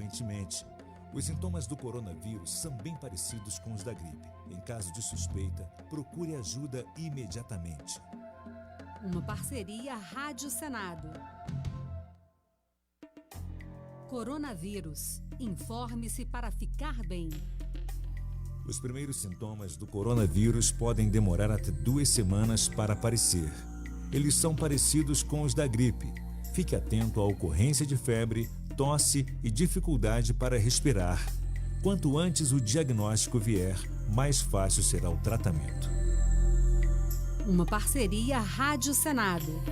frequentemente. Os sintomas do coronavírus são bem parecidos com os da gripe. Em caso de suspeita, procure ajuda imediatamente. Uma parceria Rádio Senado. Coronavírus. Informe-se para ficar bem. Os primeiros sintomas do coronavírus podem demorar até 2 semanas para aparecer. Eles são parecidos com os da gripe. Fique atento à ocorrência de febre, tosse e dificuldade para respirar. Quanto antes o diagnóstico vier, mais fácil será o tratamento. Uma parceria Rádio Senado.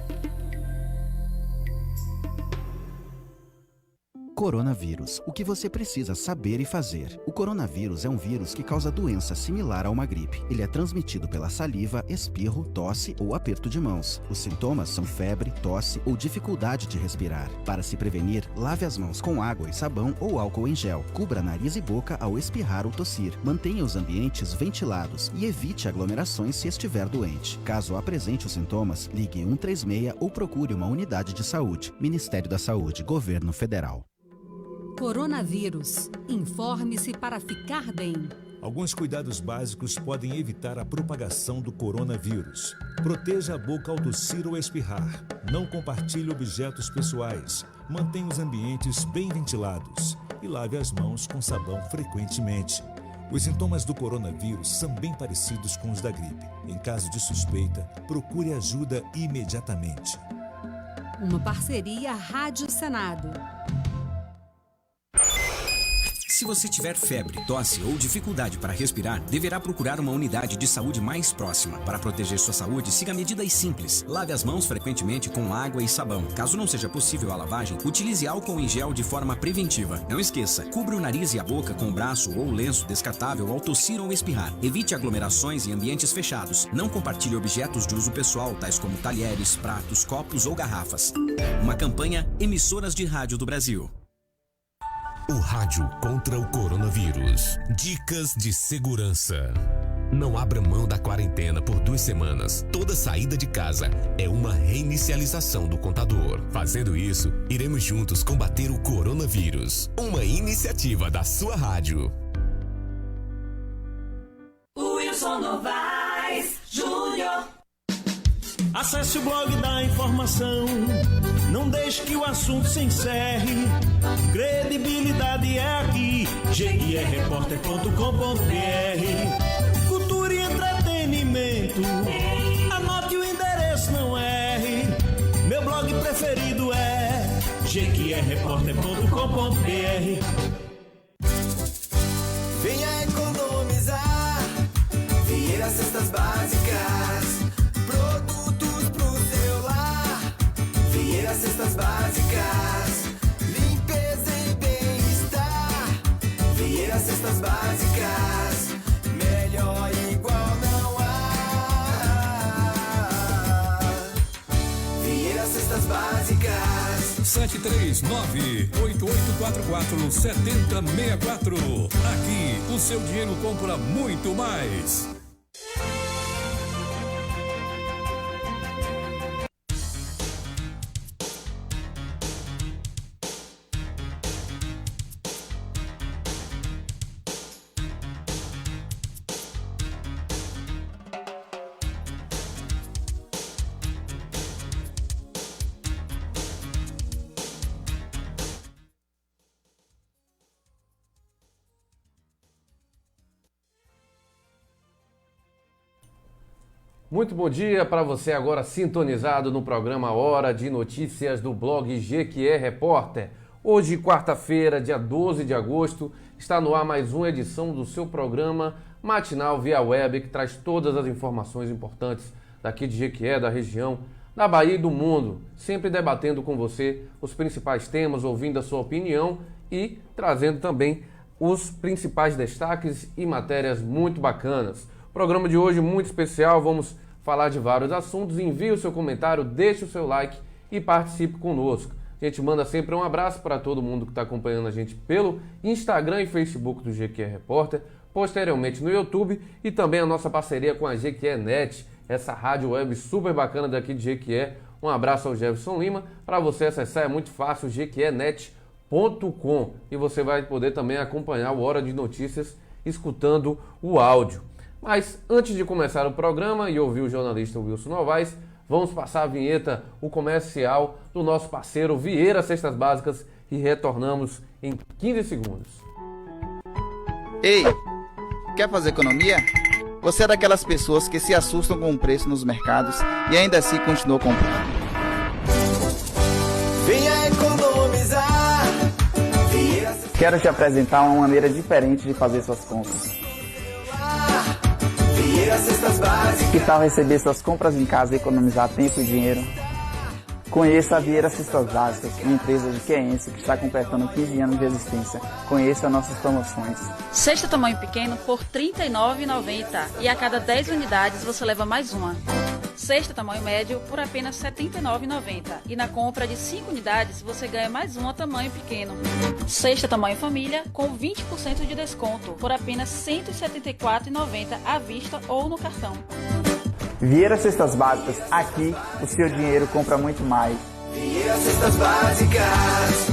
Coronavírus. O que você precisa saber e fazer. O coronavírus é um vírus que causa doença similar a uma gripe. Ele é transmitido pela saliva, espirro, tosse ou aperto de mãos. Os sintomas são febre, tosse ou dificuldade de respirar. Para se prevenir, lave as mãos com água e sabão ou álcool em gel. Cubra nariz e boca ao espirrar ou tossir. Mantenha os ambientes ventilados e evite aglomerações se estiver doente. Caso apresente os sintomas, ligue 136 ou procure uma unidade de saúde. Ministério da Saúde, Governo Federal. Coronavírus. Informe-se para ficar bem. Alguns cuidados básicos podem evitar a propagação do coronavírus. Proteja a boca ao tossir ou espirrar. Não compartilhe objetos pessoais. Mantenha os ambientes bem ventilados. E lave as mãos com sabão frequentemente. Os sintomas do coronavírus são bem parecidos com os da gripe. Em caso de suspeita, procure ajuda imediatamente. Uma parceria Rádio Senado. Se você tiver febre, tosse ou dificuldade para respirar, deverá procurar uma unidade de saúde mais próxima. Para proteger sua saúde, siga medidas simples. Lave as mãos frequentemente com água e sabão. Caso não seja possível a lavagem, utilize álcool em gel de forma preventiva. Não esqueça, cubra o nariz e a boca com o braço ou lenço descartável ao tossir ou espirrar. Evite aglomerações em ambientes fechados. Não compartilhe objetos de uso pessoal, tais como talheres, pratos, copos ou garrafas. Uma campanha Emissoras de Rádio do Brasil. O rádio contra o coronavírus. Dicas de segurança. Não abra mão da quarentena por 2 semanas. Toda saída de casa é uma reinicialização do contador. Fazendo isso, iremos juntos combater o coronavírus. Uma iniciativa da sua rádio. Wilson Novaes Júnior. Acesse o blog da informação. Não deixe que o assunto se encerre. Credibilidade é aqui. jequierreporter.com.br. Cultura e entretenimento. Anote o endereço, não erre. Meu blog preferido é jequierreporter.com.br. Venha economizar. Vieira Cestas Básicas. Produtos pro seu lar. Vieira Cestas Básicas. Limpeza e bem-estar. Vieira Cestas Básicas. Melhor igual não há. Vieira Cestas Básicas. 739-8844-7064. Aqui o seu dinheiro compra muito mais. Muito bom dia para você agora sintonizado no programa Hora de Notícias do blog Jequié Repórter. Hoje, quarta-feira, dia 12 de agosto, está no ar mais uma edição do seu programa matinal via web que traz todas as informações importantes daqui de Jequié, da região, da Bahia e do mundo, sempre debatendo com você os principais temas, ouvindo a sua opinião e trazendo também os principais destaques e matérias muito bacanas. Programa de hoje muito especial, vamos falar de vários assuntos. Envie o seu comentário, deixe o seu like e participe conosco. A gente manda sempre um abraço para todo mundo que está acompanhando a gente pelo Instagram e Facebook do Jequié Repórter, posteriormente no YouTube e também a nossa parceria com a Jequié Net, essa rádio web super bacana daqui de Jequié. Um abraço ao Jefferson Lima. Para você acessar é muito fácil, jequiénet.com.br. e você vai poder também acompanhar o Hora de Notícias escutando o áudio. Mas antes de começar o programa e ouvir o jornalista Wilson Novaes, vamos passar a vinheta, o comercial do nosso parceiro Vieira Cestas Básicas e retornamos em 15 segundos. Ei, quer fazer economia? Você é daquelas pessoas que se assustam com o preço nos mercados e ainda assim continuam comprando. Venha economizar. Quero te apresentar uma maneira diferente de fazer suas compras. Vieira Cestas Básicas. Que tal receber suas compras em casa e economizar tempo e dinheiro? Conheça a Vieira Cestas Básicas, uma empresa de Queense que está completando 15 anos de existência. Conheça nossas promoções. Cesta tamanho pequeno por R$ 39,90 e a cada 10 unidades você leva mais uma. Cesta tamanho médio por apenas R$ 79,90 e na compra de 5 unidades você ganha mais uma tamanho pequeno. Cesta tamanho família com 20% de desconto por apenas R$ 174,90 à vista ou no cartão. Vieira Cestas Básicas, aqui o seu dinheiro compra muito mais. Vieira Cestas Básicas.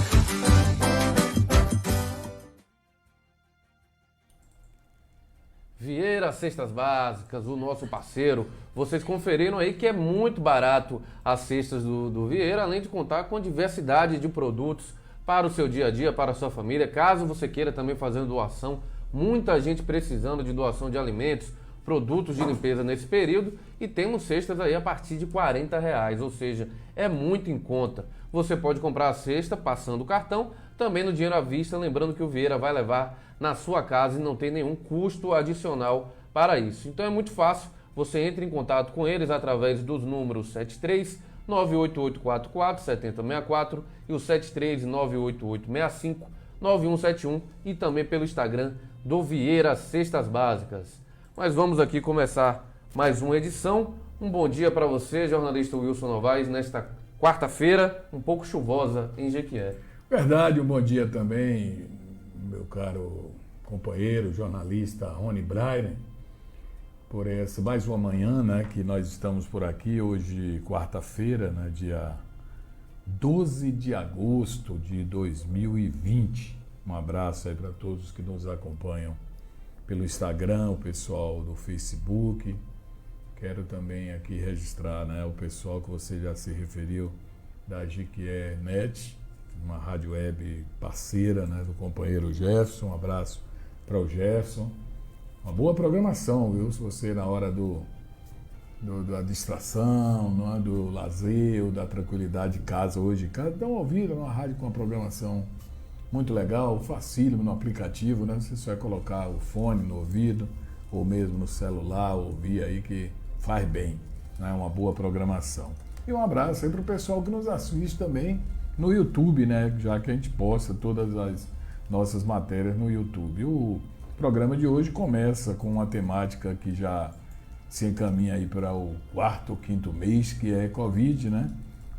Vieira Cestas Básicas, o nosso parceiro. Vocês conferiram aí que é muito barato as cestas do Vieira, além de contar com diversidade de produtos para o seu dia a dia, para a sua família. Caso você queira também fazer doação, muita gente precisando de doação de alimentos, produtos de limpeza nesse período, e temos cestas aí a partir de R$40, ou seja, é muito em conta. Você pode comprar a cesta passando o cartão, também no dinheiro à vista, lembrando que o Vieira vai levar na sua casa e não tem nenhum custo adicional para isso. Então é muito fácil, você entra em contato com eles através dos números 73 98844 7064 e o 73 98865 9171 e também pelo Instagram do Vieira Cestas Básicas. Mas vamos aqui começar mais uma edição. Um bom dia para você, jornalista Wilson Novaes, nesta quarta-feira, um pouco chuvosa em Jequié. Verdade, um bom dia também, meu caro companheiro, jornalista Rony Brainer, por essa mais uma manhã, né, que nós estamos por aqui, hoje quarta-feira, né, dia 12 de agosto de 2020. Um abraço aí para todos que nos acompanham pelo Instagram, o pessoal do Facebook. Quero também aqui registrar, né, o pessoal que você já se referiu da Jequié Net, uma rádio web parceira, né, do companheiro Jefferson. Um abraço para o Jefferson. Uma boa programação, viu? Se você na hora da distração, não é, do lazer, ou da tranquilidade de casa hoje, dá uma ouvida numa rádio com uma programação muito legal, facílimo no aplicativo, né? Você só vai colocar o fone no ouvido ou mesmo no celular, ouvir aí que faz bem, né? Uma boa programação. E um abraço aí para o pessoal que nos assiste também no YouTube, né? Já que a gente posta todas as nossas matérias no YouTube. O programa de hoje começa com uma temática que já se encaminha aí para o 4º ou 5º mês, que é Covid, né?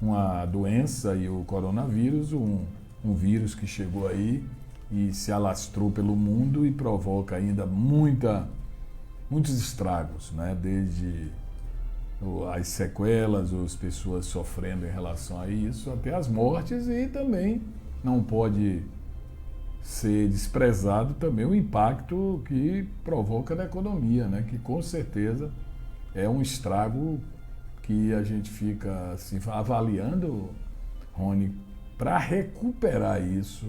Uma doença e o coronavírus, um vírus que chegou aí e se alastrou pelo mundo e provoca ainda muitos estragos, né? Desde as sequelas, as pessoas sofrendo em relação a isso, até as mortes, e também não pode ser desprezado também o impacto que provoca na economia, né? Que com certeza é um estrago que a gente fica assim, avaliando, Rony, para recuperar isso,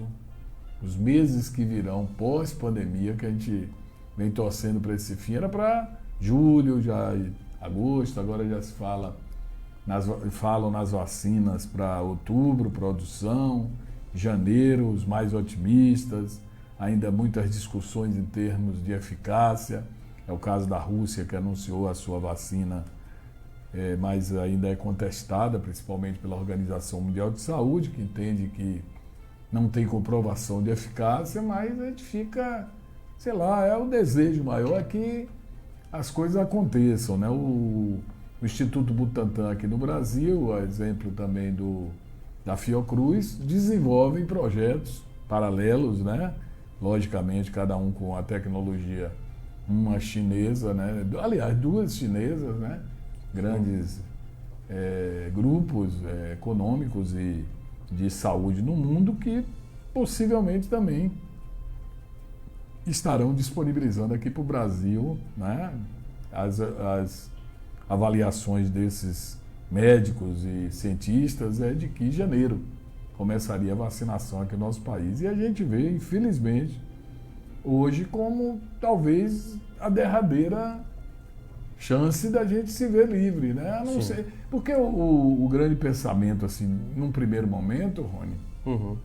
os meses que virão pós-pandemia, que a gente vem torcendo para esse fim, era para julho, já agosto, agora já se falam nas vacinas para outubro, produção, janeiro, os mais otimistas, ainda muitas discussões em termos de eficácia. É o caso da Rússia, que anunciou a sua vacina, mas ainda é contestada, principalmente pela Organização Mundial de Saúde, que entende que não tem comprovação de eficácia, mas a gente fica, sei lá, é o desejo maior que as coisas aconteçam, né? O Instituto Butantan aqui no Brasil, a exemplo também da Fiocruz, desenvolvem projetos paralelos, né? Logicamente, cada um com a tecnologia, uma chinesa, né? Aliás, duas chinesas, né? Grandes grupos econômicos e de saúde no mundo que possivelmente também estarão disponibilizando aqui para o Brasil, né, as avaliações desses médicos e cientistas é de que em janeiro começaria a vacinação aqui no nosso país. E a gente vê, infelizmente, hoje como talvez a derradeira chance da gente se ver livre, né? A não sei, porque o grande pensamento, assim, num primeiro momento, Rony,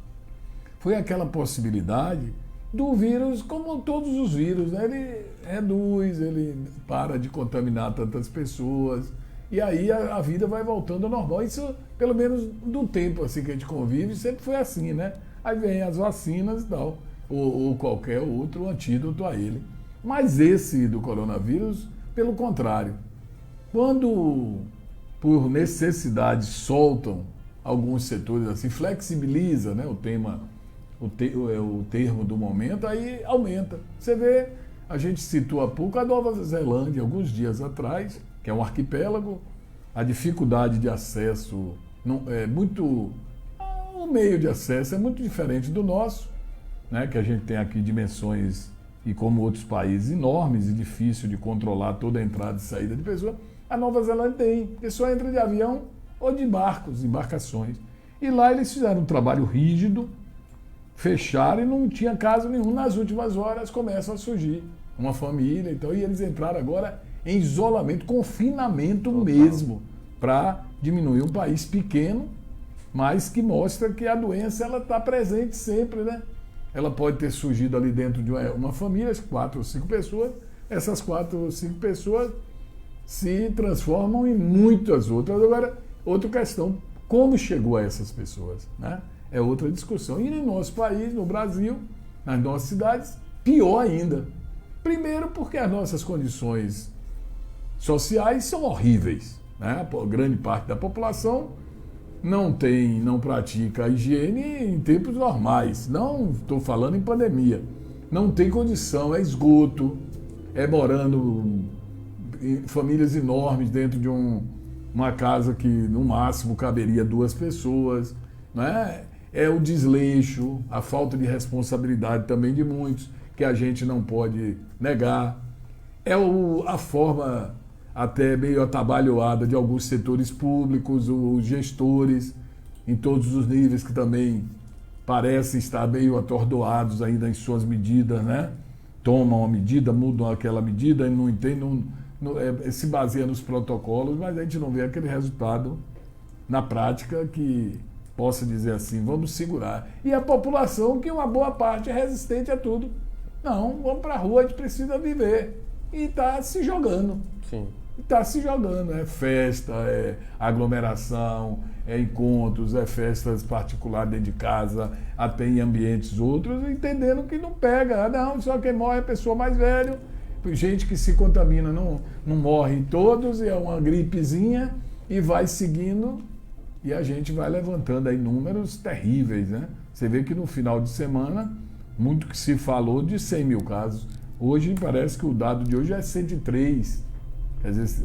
foi aquela possibilidade do vírus, como todos os vírus, né? Ele reduz, ele para de contaminar tantas pessoas, e aí a vida vai voltando ao normal. Isso, pelo menos do tempo assim que a gente convive, sempre foi assim, né? Aí vem as vacinas e tal, ou qualquer outro antídoto a ele. Mas esse do coronavírus, pelo contrário, quando por necessidade soltam alguns setores assim, flexibiliza, né, o termo do momento, aí aumenta. Você vê, a gente citou há pouco a Nova Zelândia, alguns dias atrás, que é um arquipélago, a dificuldade de acesso o meio de acesso é muito diferente do nosso, né, que a gente tem aqui dimensões, e como outros países, enormes e difícil de controlar toda a entrada e saída de pessoas. A Nova Zelândia tem, a pessoa entra de avião ou de barcos, embarcações. E lá eles fizeram um trabalho rígido, fecharam e não tinha caso nenhum. Nas últimas horas começam a surgir uma família, então, e eles entraram agora em isolamento, confinamento mesmo, para diminuir um país pequeno, mas que mostra que a doença está presente sempre, né? Ela pode ter surgido ali dentro de uma família, 4 ou 5 pessoas, essas 4 ou 5 pessoas se transformam em muitas outras. Agora, outra questão, como chegou a essas pessoas, né? É outra discussão. E no nosso país, no Brasil, nas nossas cidades, pior ainda. Primeiro porque as nossas condições sociais são horríveis, né? A grande parte da população não pratica a higiene em tempos normais. Não estou falando em pandemia. Não tem condição, é esgoto, é morando em famílias enormes dentro de uma casa que no máximo caberia 2 pessoas, né? É o desleixo, a falta de responsabilidade também de muitos, que a gente não pode negar. É a forma até meio atabalhoada de alguns setores públicos, os gestores, em todos os níveis, que também parecem estar meio atordoados ainda em suas medidas, né? Tomam uma medida, mudam aquela medida e não entendem, se baseia nos protocolos, mas a gente não vê aquele resultado na prática que possa dizer assim, vamos segurar. E a população, que uma boa parte é resistente a tudo. Não, vamos para a rua, a gente precisa viver. E está se jogando. Sim. Está se jogando, é festa, é aglomeração, é encontros, é festas particulares dentro de casa, até em ambientes outros, entendendo que não pega. Não, só quem morre é a pessoa mais velha, gente que se contamina não morre todos, é uma gripezinha e vai seguindo e a gente vai levantando aí números terríveis, né? Você vê que no final de semana, muito que se falou de 100 mil casos. Hoje parece que o dado de hoje é 103. Quer dizer,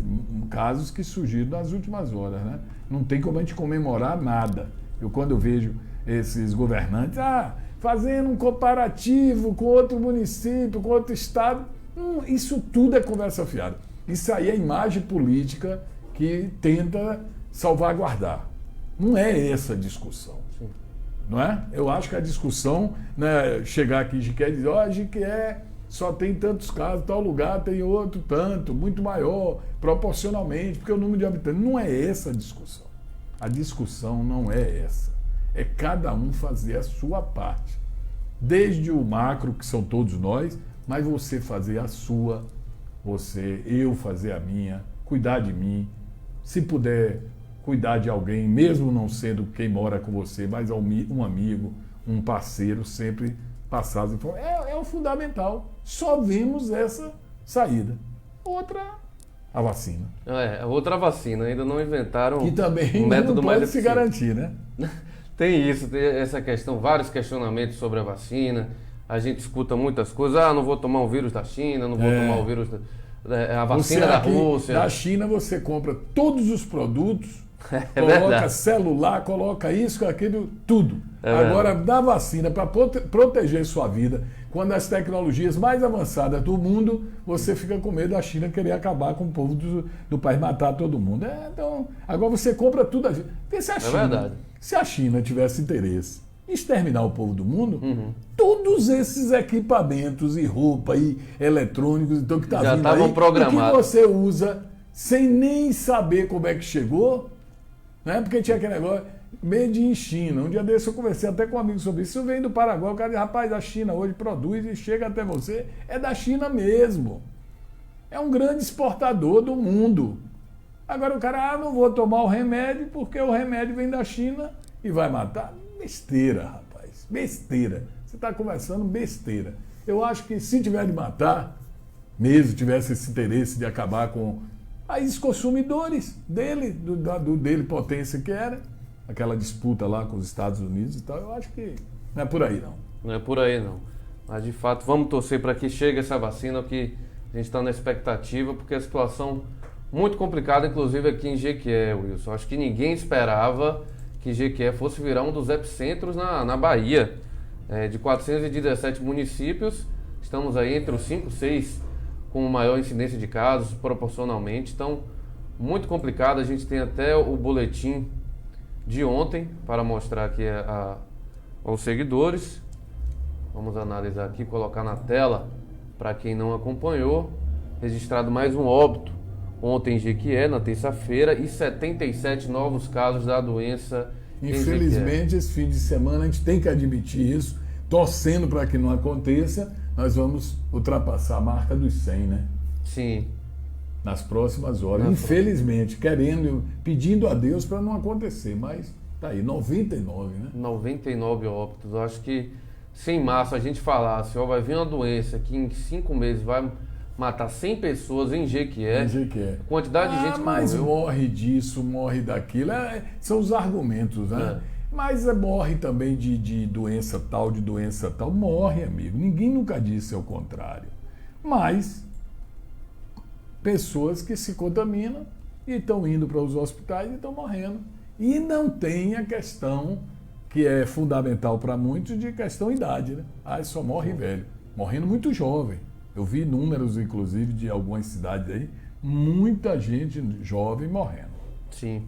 casos que surgiram nas últimas horas, né? Não tem como a gente comemorar nada. Quando eu vejo esses governantes fazendo um comparativo com outro município, com outro estado, isso tudo é conversa fiada. Isso aí é imagem política que tenta salvaguardar. Não é essa a discussão. Sim. Não é? Eu acho que a discussão, né, chegar aqui em Jiquié e dizer, Jiquié só tem tantos casos, tal lugar tem outro tanto, muito maior, proporcionalmente, porque o número de habitantes. Não é essa a discussão. A discussão não é essa. É cada um fazer a sua parte. Desde o macro, que são todos nós, mas você fazer a sua, eu fazer a minha, cuidar de mim. Se puder cuidar de alguém, mesmo não sendo quem mora com você, mas um amigo, um parceiro, sempre passar as informações. É o fundamental. Só vemos essa saída. Outra, a vacina. Outra vacina. Ainda não inventaram que também um método não mais pode se garantir, né? Tem isso, tem essa questão, vários questionamentos sobre a vacina. A gente escuta muitas coisas. Não vou tomar o vírus da China, não vou tomar o vírus a vacina da Rússia. Da China você compra todos os produtos Coloca verdade. celular, coloca isso, aquilo, tudo. Verdade. Agora, dá vacina para proteger sua vida. Quando as tecnologias mais avançadas do mundo, você fica com medo da China querer acabar com o povo do país, matar todo mundo. Então, agora você compra tudo. Porque se a China, verdade. se a China tivesse interesse em exterminar o povo do mundo, todos esses equipamentos e roupa e eletrônicos então, que está Já vindo estavam aí, e programados. que você usa sem nem saber como é que chegou, né? Porque tinha aquele negócio, made in China. Um dia desse eu conversei até com um amigo sobre isso. Isso vem do Paraguai. O cara diz, rapaz, a China hoje produz e chega até você. É da China mesmo. É um grande exportador do mundo. Agora o cara, não vou tomar o remédio porque o remédio vem da China e vai matar. Besteira, rapaz. Besteira. Você está conversando besteira. Eu acho que se tiver de matar, mesmo tivesse esse interesse de acabar com aí os consumidores dele, dele potência que era, aquela disputa lá com os Estados Unidos e tal, eu acho que não é por aí não. Não é por aí não. Mas de fato, vamos torcer para que chegue essa vacina, que a gente está na expectativa, porque a situação muito complicada, inclusive aqui em Jequié, Wilson. Acho que ninguém esperava que Jequié fosse virar um dos epicentros na Bahia. De 417 municípios, estamos aí entre os 5, 6 com maior incidência de casos, proporcionalmente. Então, muito complicado. A gente tem até o boletim de ontem para mostrar aqui aos seguidores. Vamos analisar aqui, colocar na tela para quem não acompanhou. Registrado mais um óbito ontem em Jequié, na terça-feira, e 77 novos casos da doença. Infelizmente, esse fim de semana, a gente tem que admitir isso, torcendo para que não aconteça, nós vamos ultrapassar a marca dos 100, né? Sim. Nas próximas horas. Infelizmente, pedindo a Deus para não acontecer, mas tá aí, 99, né? 99 óbitos. Eu acho que sem massa a gente falasse, vai vir uma doença que em 5 meses vai matar 100 pessoas em Jequié. Em Jequié. Quantidade de gente que mas morreu. Morre disso, morre daquilo. São os argumentos, né? Mas morre também de doença tal, Morre, amigo. Ninguém nunca disse ao contrário. Mas pessoas que se contaminam e estão indo para os hospitais e estão morrendo. E não tem a questão que é fundamental para muitos de questão idade, né? Só morre velho. Morrendo muito jovem. Eu vi números, inclusive, de algumas cidades aí, muita gente jovem morrendo. Sim.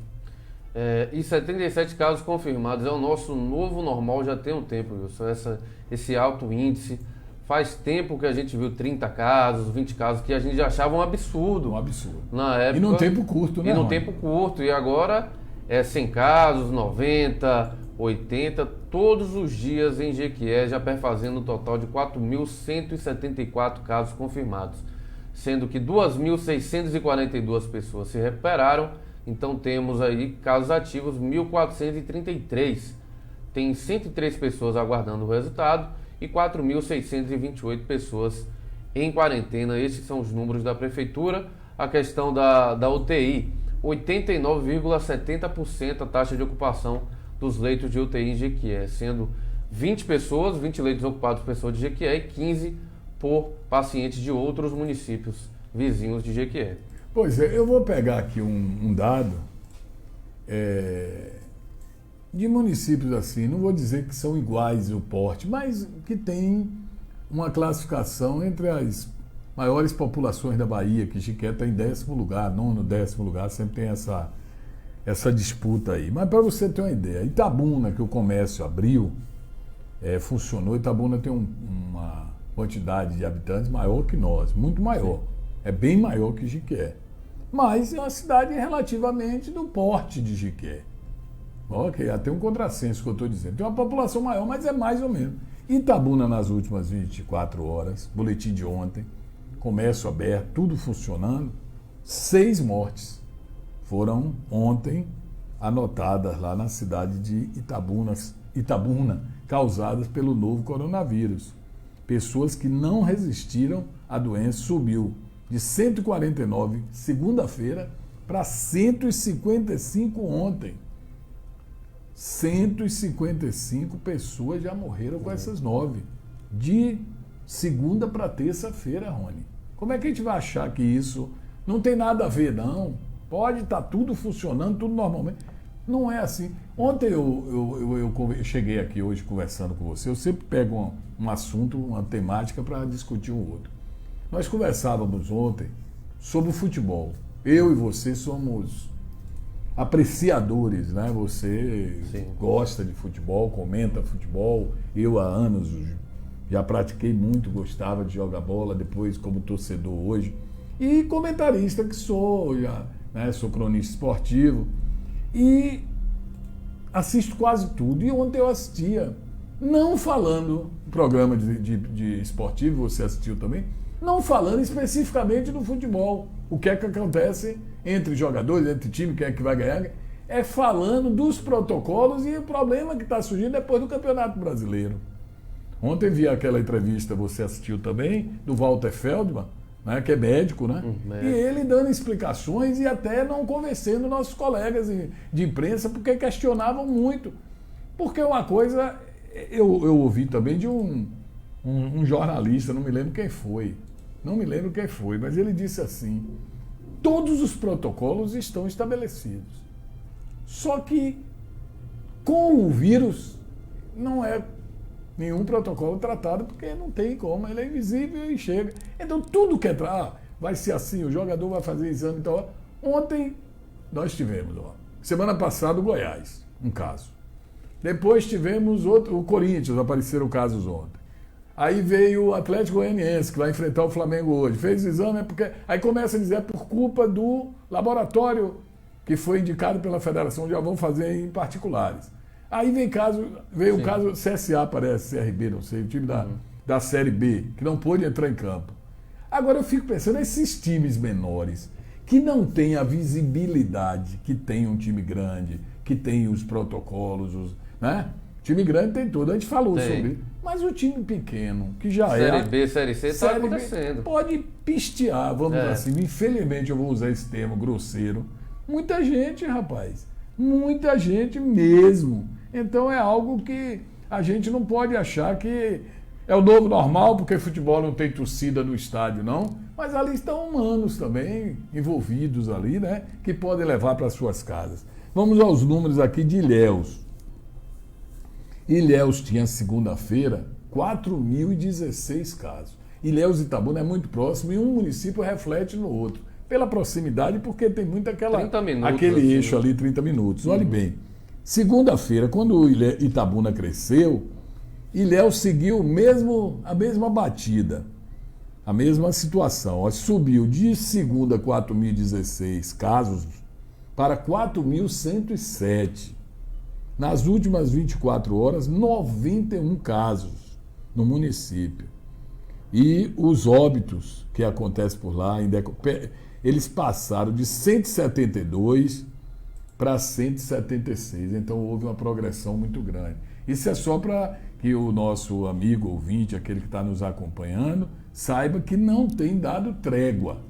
E 77 casos confirmados. É o nosso novo normal, já tem um tempo, Wilson. Esse alto índice. Faz tempo que a gente viu 30 casos, 20 casos, que a gente já achava um absurdo. Um absurdo. Na época, e num tempo curto, né? E num tempo curto. E agora 100 casos, 90, 80, todos os dias em Jequié, já perfazendo um total de 4.174 casos confirmados, sendo que 2.642 pessoas se recuperaram. Então temos aí casos ativos 1.433. Tem 103 pessoas aguardando o resultado e 4.628 pessoas em quarentena. Esses são os números da prefeitura. A questão da UTI, 89,70% a taxa de ocupação dos leitos de UTI em Jequié, sendo 20 leitos ocupados por pessoas de Jequié e 15 por pacientes de outros municípios vizinhos de Jequié. Pois é, eu vou pegar aqui um dado de municípios assim, não vou dizer que são iguais o porte, mas que tem uma classificação entre as maiores populações da Bahia, que Jequié está em 10º lugar, 9º, 10º lugar, sempre tem essa disputa aí. Mas para você ter uma ideia, Itabuna, que o comércio abriu, funcionou. Itabuna tem uma quantidade de habitantes maior que nós, muito maior. Sim. É bem maior que Jequié. Mas é uma cidade relativamente do porte de Jequié. Ok, até um contrassenso que eu estou dizendo. Tem uma população maior, mas é mais ou menos. Itabuna, nas últimas 24 horas, boletim de ontem, comércio aberto, tudo funcionando, 6 mortes foram ontem anotadas lá na cidade de Itabuna, causadas pelo novo coronavírus. Pessoas que não resistiram à doença, subiu de 149 segunda-feira para 155 ontem. 155 pessoas já morreram com essas 9. De segunda para terça-feira, Rony. Como é que a gente vai achar que isso não tem nada a ver, não? Pode estar tudo funcionando, tudo normalmente. Não é assim. Ontem eu cheguei aqui hoje conversando com você, eu sempre pego um assunto, uma temática para discutir um outro. Nós conversávamos ontem sobre o futebol. Eu e você somos apreciadores, né? Você gosta de futebol, comenta futebol. Eu há anos já pratiquei muito, gostava de jogar bola, depois como torcedor hoje. E comentarista que sou, né? Sou cronista esportivo. E assisto quase tudo. E ontem eu assistia, não falando, programa de esportivo, você assistiu também, não falando especificamente do futebol. O que é que acontece entre jogadores, entre time, quem é que vai ganhar, é falando dos protocolos e o problema que está surgindo depois do Campeonato Brasileiro. Ontem vi aquela entrevista, você assistiu também, do Walter Feldman, né, que é médico, né? E ele dando explicações e até não convencendo nossos colegas de imprensa, porque questionavam muito. Porque uma coisa, eu ouvi também de um jornalista, não me lembro quem foi, mas ele disse assim: todos os protocolos estão estabelecidos. Só que com o vírus não é nenhum protocolo tratado, porque não tem como, ele é invisível e chega. Então tudo que entrar, vai ser assim, o jogador vai fazer exame. Então, ontem nós tivemos, semana passada o Goiás, um caso. Depois tivemos o Corinthians, apareceram casos ontem. Aí veio o Atlético Goianiense, que vai enfrentar o Flamengo hoje. Fez o exame, porque aí começa a dizer por culpa do laboratório que foi indicado pela federação, já vão fazer em particulares. Aí veio o caso CSA, parece, CRB, não sei, o time da Série B, que não pôde entrar em campo. Agora eu fico pensando, esses times menores, que não têm a visibilidade que tem um time grande, que tem os protocolos, né? O time grande tem tudo, a gente falou sobre isso. Mas o time pequeno, que já Série B, Série C, está acontecendo. Pode pistear, vamos dizer assim. Infelizmente, eu vou usar esse termo grosseiro. Muita gente, rapaz. Muita gente mesmo. Então é algo que a gente não pode achar que é o novo normal, porque futebol não tem torcida no estádio, não. Mas ali estão humanos também envolvidos ali, né? Que podem levar para suas casas. Vamos aos números aqui de Ilhéus. Ilhéus tinha segunda-feira 4.016 casos. Ilhéus e Itabuna é muito próximo e um município reflete no outro. Pela proximidade, porque tem muito 30 minutos, aquele eixo ali, 30 minutos. Olhe bem, segunda-feira, quando o Itabuna cresceu, Ilhéus seguiu a mesma batida, a mesma situação. Subiu de segunda 4.016 casos para 4.107. Nas últimas 24 horas, 91 casos no município. E os óbitos que acontecem por lá, eles passaram de 172 para 176. Então houve uma progressão muito grande. Isso é só para que o nosso amigo ouvinte, aquele que está nos acompanhando, saiba que não tem dado trégua.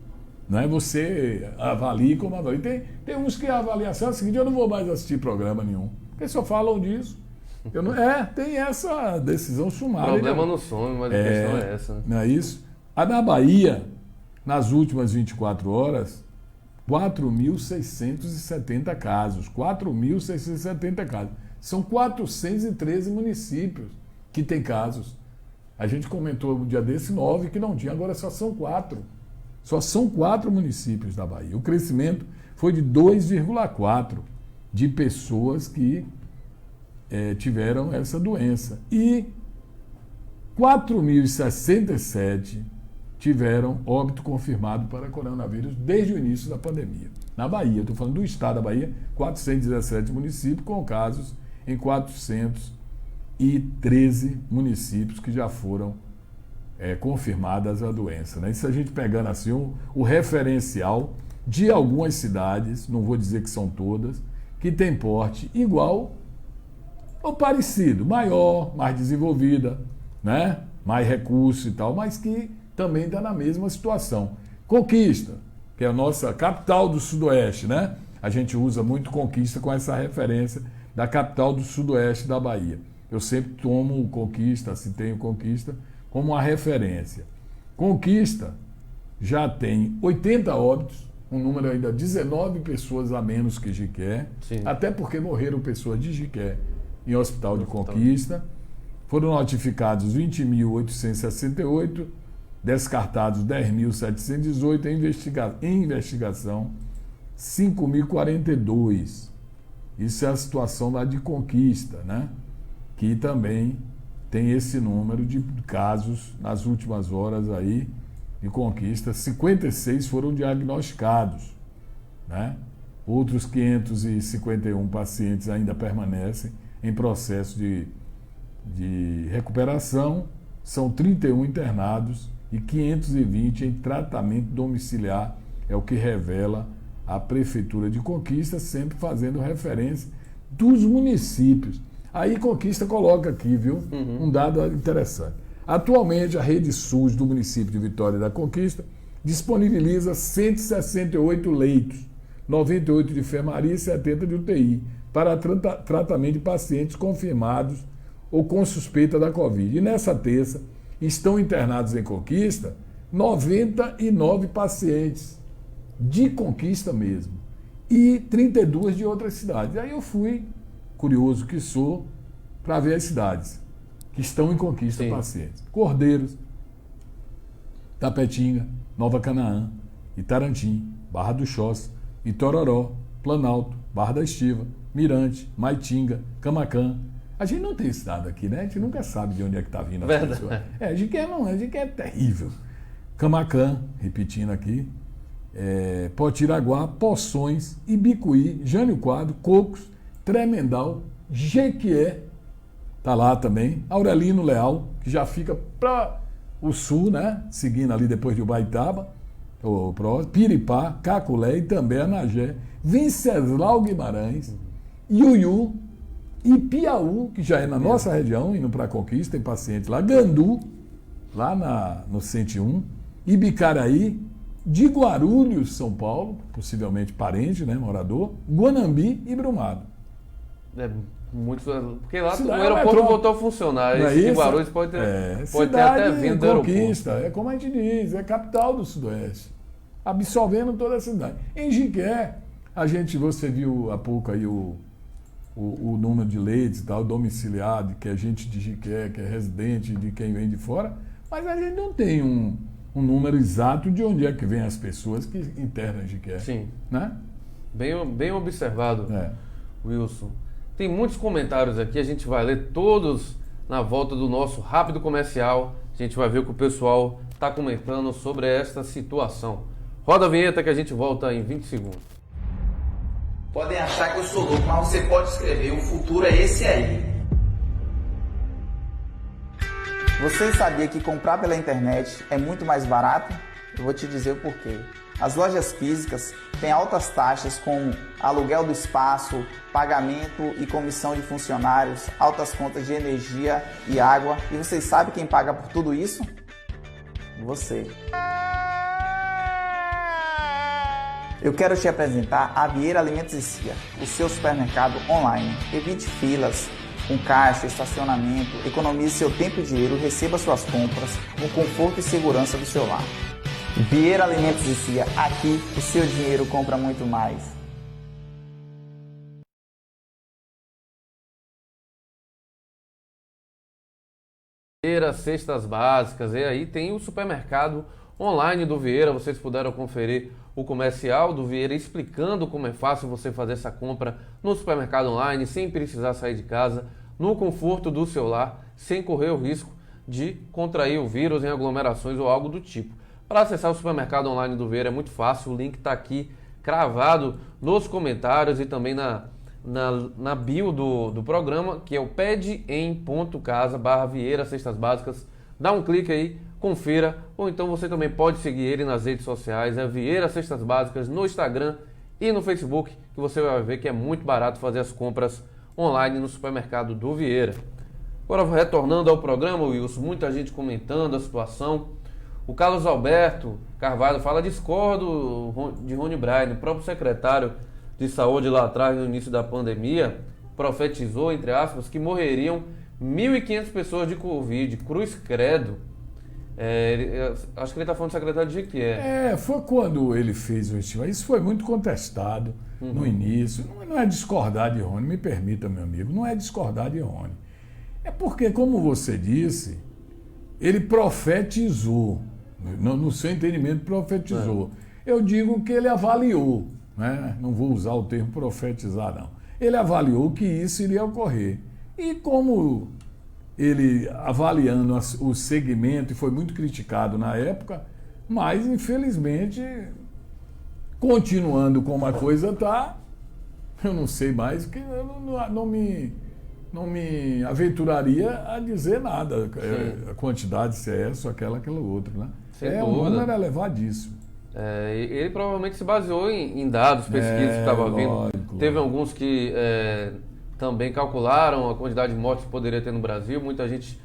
Não é? Você avalie como avalie. Tem uns que a avaliação é a seguinte: eu não vou mais assistir programa nenhum, porque só falam disso. Tem essa decisão sumária. O problema não some, mas a questão é essa. Não é isso? Na Bahia, nas últimas 24 horas, 4.670 casos. 4.670 casos. São 413 municípios que têm casos. A gente comentou um dia desse 9 que não tinha, agora só são 4. Só são 4 municípios da Bahia. O crescimento foi de 2,4 de pessoas que tiveram essa doença. E 4.067 tiveram óbito confirmado para coronavírus desde o início da pandemia. Na Bahia, estou falando do estado da Bahia, 417 municípios com casos em 413 municípios que já foram confirmadas a doença. Né? E se a gente pegando assim o referencial de algumas cidades, não vou dizer que são todas, que tem porte igual ou parecido, maior, mais desenvolvida, né? Mais recurso e tal, mas que também está na mesma situação. Conquista, que é a nossa capital do Sudoeste, né? A gente usa muito Conquista com essa referência da capital do Sudoeste da Bahia. Eu sempre tomo Conquista, se tenho Conquista, como uma referência. Conquista já tem 80 óbitos um número ainda 19 pessoas a menos que Jiqué, até porque morreram pessoas de Jiqué em hospital de Conquista. Foram notificados 20.868, descartados 10.718, em investigação 5.042. Isso é a situação lá de Conquista, né? Que também tem esse número de casos nas últimas horas aí de Conquista. 56 foram diagnosticados, né? Outros 551 pacientes ainda permanecem em processo de recuperação, são 31 internados e 520 em tratamento domiciliar, é o que revela a Prefeitura de Conquista, sempre fazendo referência dos municípios. Aí Conquista coloca aqui, viu, um dado interessante. Atualmente, a rede SUS do município de Vitória da Conquista disponibiliza 168 leitos, 98 de enfermaria e 70 de UTI, para tratamento de pacientes confirmados ou com suspeita da Covid. E nessa terça, estão internados em Conquista 99 pacientes de Conquista mesmo e 32 de outras cidades. Aí eu fui, curioso que sou, para ver as cidades que estão em Conquista pacientes. Cordeiros, Tapetinga, Nova Canaã, Itarantim, Barra do Choça, Itororó, Planalto, Barra da Estiva, Mirante, Maitinga, Camaquã. A gente não tem esse dado aqui, né? A gente nunca sabe de onde é que está vindo a pessoa. Jiqué não é, Jiqué é terrível. Camaquã, repetindo aqui, Potiraguá, Poções, Ibicuí, Jânio Quadro, Cocos, Tremendal, Jequié, tá lá também, Aurelino Leal, que já fica para o sul, né? Seguindo ali depois de Ubaitaba, Piripá, Caculé e também Anagé, Venceslau Guimarães, Iuiú, Ipiaú, que já é na nossa região, indo para a Conquista, tem pacientes lá, Gandu, lá no 101, Ibicaraí, de Guarulhos, São Paulo, possivelmente parente, né, morador, Guanambi e Brumado. Muito, porque lá o aeroporto voltou a funcionar. Esse de Guarulhos pode ter até vindo do Conquista, aeroporto. É como a gente diz, é capital do Sudoeste, absorvendo toda a cidade. Em Jiqué, você viu há pouco aí o número de leitos e tal, domiciliado, que é gente de Jiqué, que é residente, de quem vem de fora, mas a gente não tem um número exato de onde é que vem as pessoas que internam em Jiqué. Sim. Né? Bem observado, Wilson. Tem muitos comentários aqui, a gente vai ler todos na volta do nosso rápido comercial. A gente vai ver o que o pessoal está comentando sobre esta situação. Roda a vinheta que a gente volta em 20 segundos. Podem achar que eu sou louco, mas você pode escrever, o futuro é esse aí. Você sabia que comprar pela internet é muito mais barato? Eu vou te dizer o porquê. As lojas físicas têm altas taxas como aluguel do espaço, pagamento e comissão de funcionários, altas contas de energia e água. E vocês sabem quem paga por tudo isso? Você. Eu quero te apresentar a Vieira Alimentos e Cia, o seu supermercado online. Evite filas, com caixa, estacionamento, economize seu tempo e dinheiro e receba suas compras com conforto e segurança do seu lar. Vieira Alimentos e Cia, aqui o seu dinheiro compra muito mais. Cestas básicas, e aí tem o supermercado online do Vieira. Vocês puderam conferir o comercial do Vieira explicando como é fácil você fazer essa compra no supermercado online sem precisar sair de casa, no conforto do seu lar, sem correr o risco de contrair o vírus em aglomerações ou algo do tipo. Para acessar o supermercado online do Vieira é muito fácil, o link está aqui cravado nos comentários e também na bio do programa, que é o pedem.casa/Vieira Cestas Básicas. Dá um clique aí, confira, ou então você também pode seguir ele nas redes sociais, é Vieira Cestas Básicas no Instagram e no Facebook, que você vai ver que é muito barato fazer as compras online no supermercado do Vieira. Agora, retornando ao programa, Wilson, muita gente comentando a situação. O Carlos Alberto Carvalho fala: discordo de Rony Braine, o próprio secretário de saúde lá atrás, no início da pandemia, profetizou, entre aspas, que morreriam 1.500 pessoas de Covid, cruz credo. Acho que ele está falando do secretário de Jequié. Foi quando ele fez o estimativa. Isso foi muito contestado no início. Não é discordar de Rony, me permita, meu amigo, não é discordar de Rony. É porque, como você disse, ele profetizou, no seu entendimento profetizou. Eu digo que ele avaliou, né? Não vou usar o termo profetizar, não. Ele avaliou que isso iria ocorrer. E como ele, avaliando o segmento, e foi muito criticado na época, mas, infelizmente, continuando como a coisa está, eu não sei mais, que eu não me aventuraria a dizer nada. A quantidade, se é essa, aquela outra, né? O número é elevadíssimo. Ele provavelmente se baseou em dados, pesquisas que estavam vindo. Teve alguns que também calcularam a quantidade de mortes que poderia ter no Brasil. Muita gente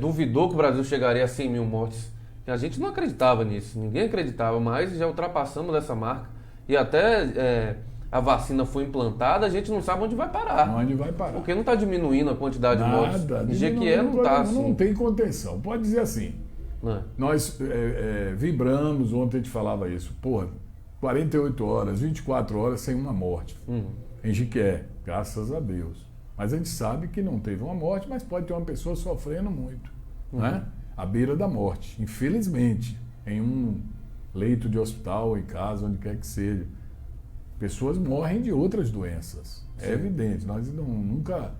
duvidou que o Brasil chegaria a 100 mil mortes. E a gente não acreditava nisso, ninguém acreditava, mas já ultrapassamos essa marca. E até a vacina foi implantada, a gente não sabe onde vai parar. Onde vai parar. Porque não está diminuindo a quantidade de mortes. Em Jequié não está assim. Não tem contenção. Pode dizer assim. Nós vibramos, ontem a gente falava isso. 48 horas, 24 horas sem uma morte. Em Jequié, graças a Deus. Mas a gente sabe que não teve uma morte, mas pode ter uma pessoa sofrendo muito. Né? À beira da morte, infelizmente. Em um leito de hospital, em casa, onde quer que seja. Pessoas morrem de outras doenças. Sim. É evidente. Nós nunca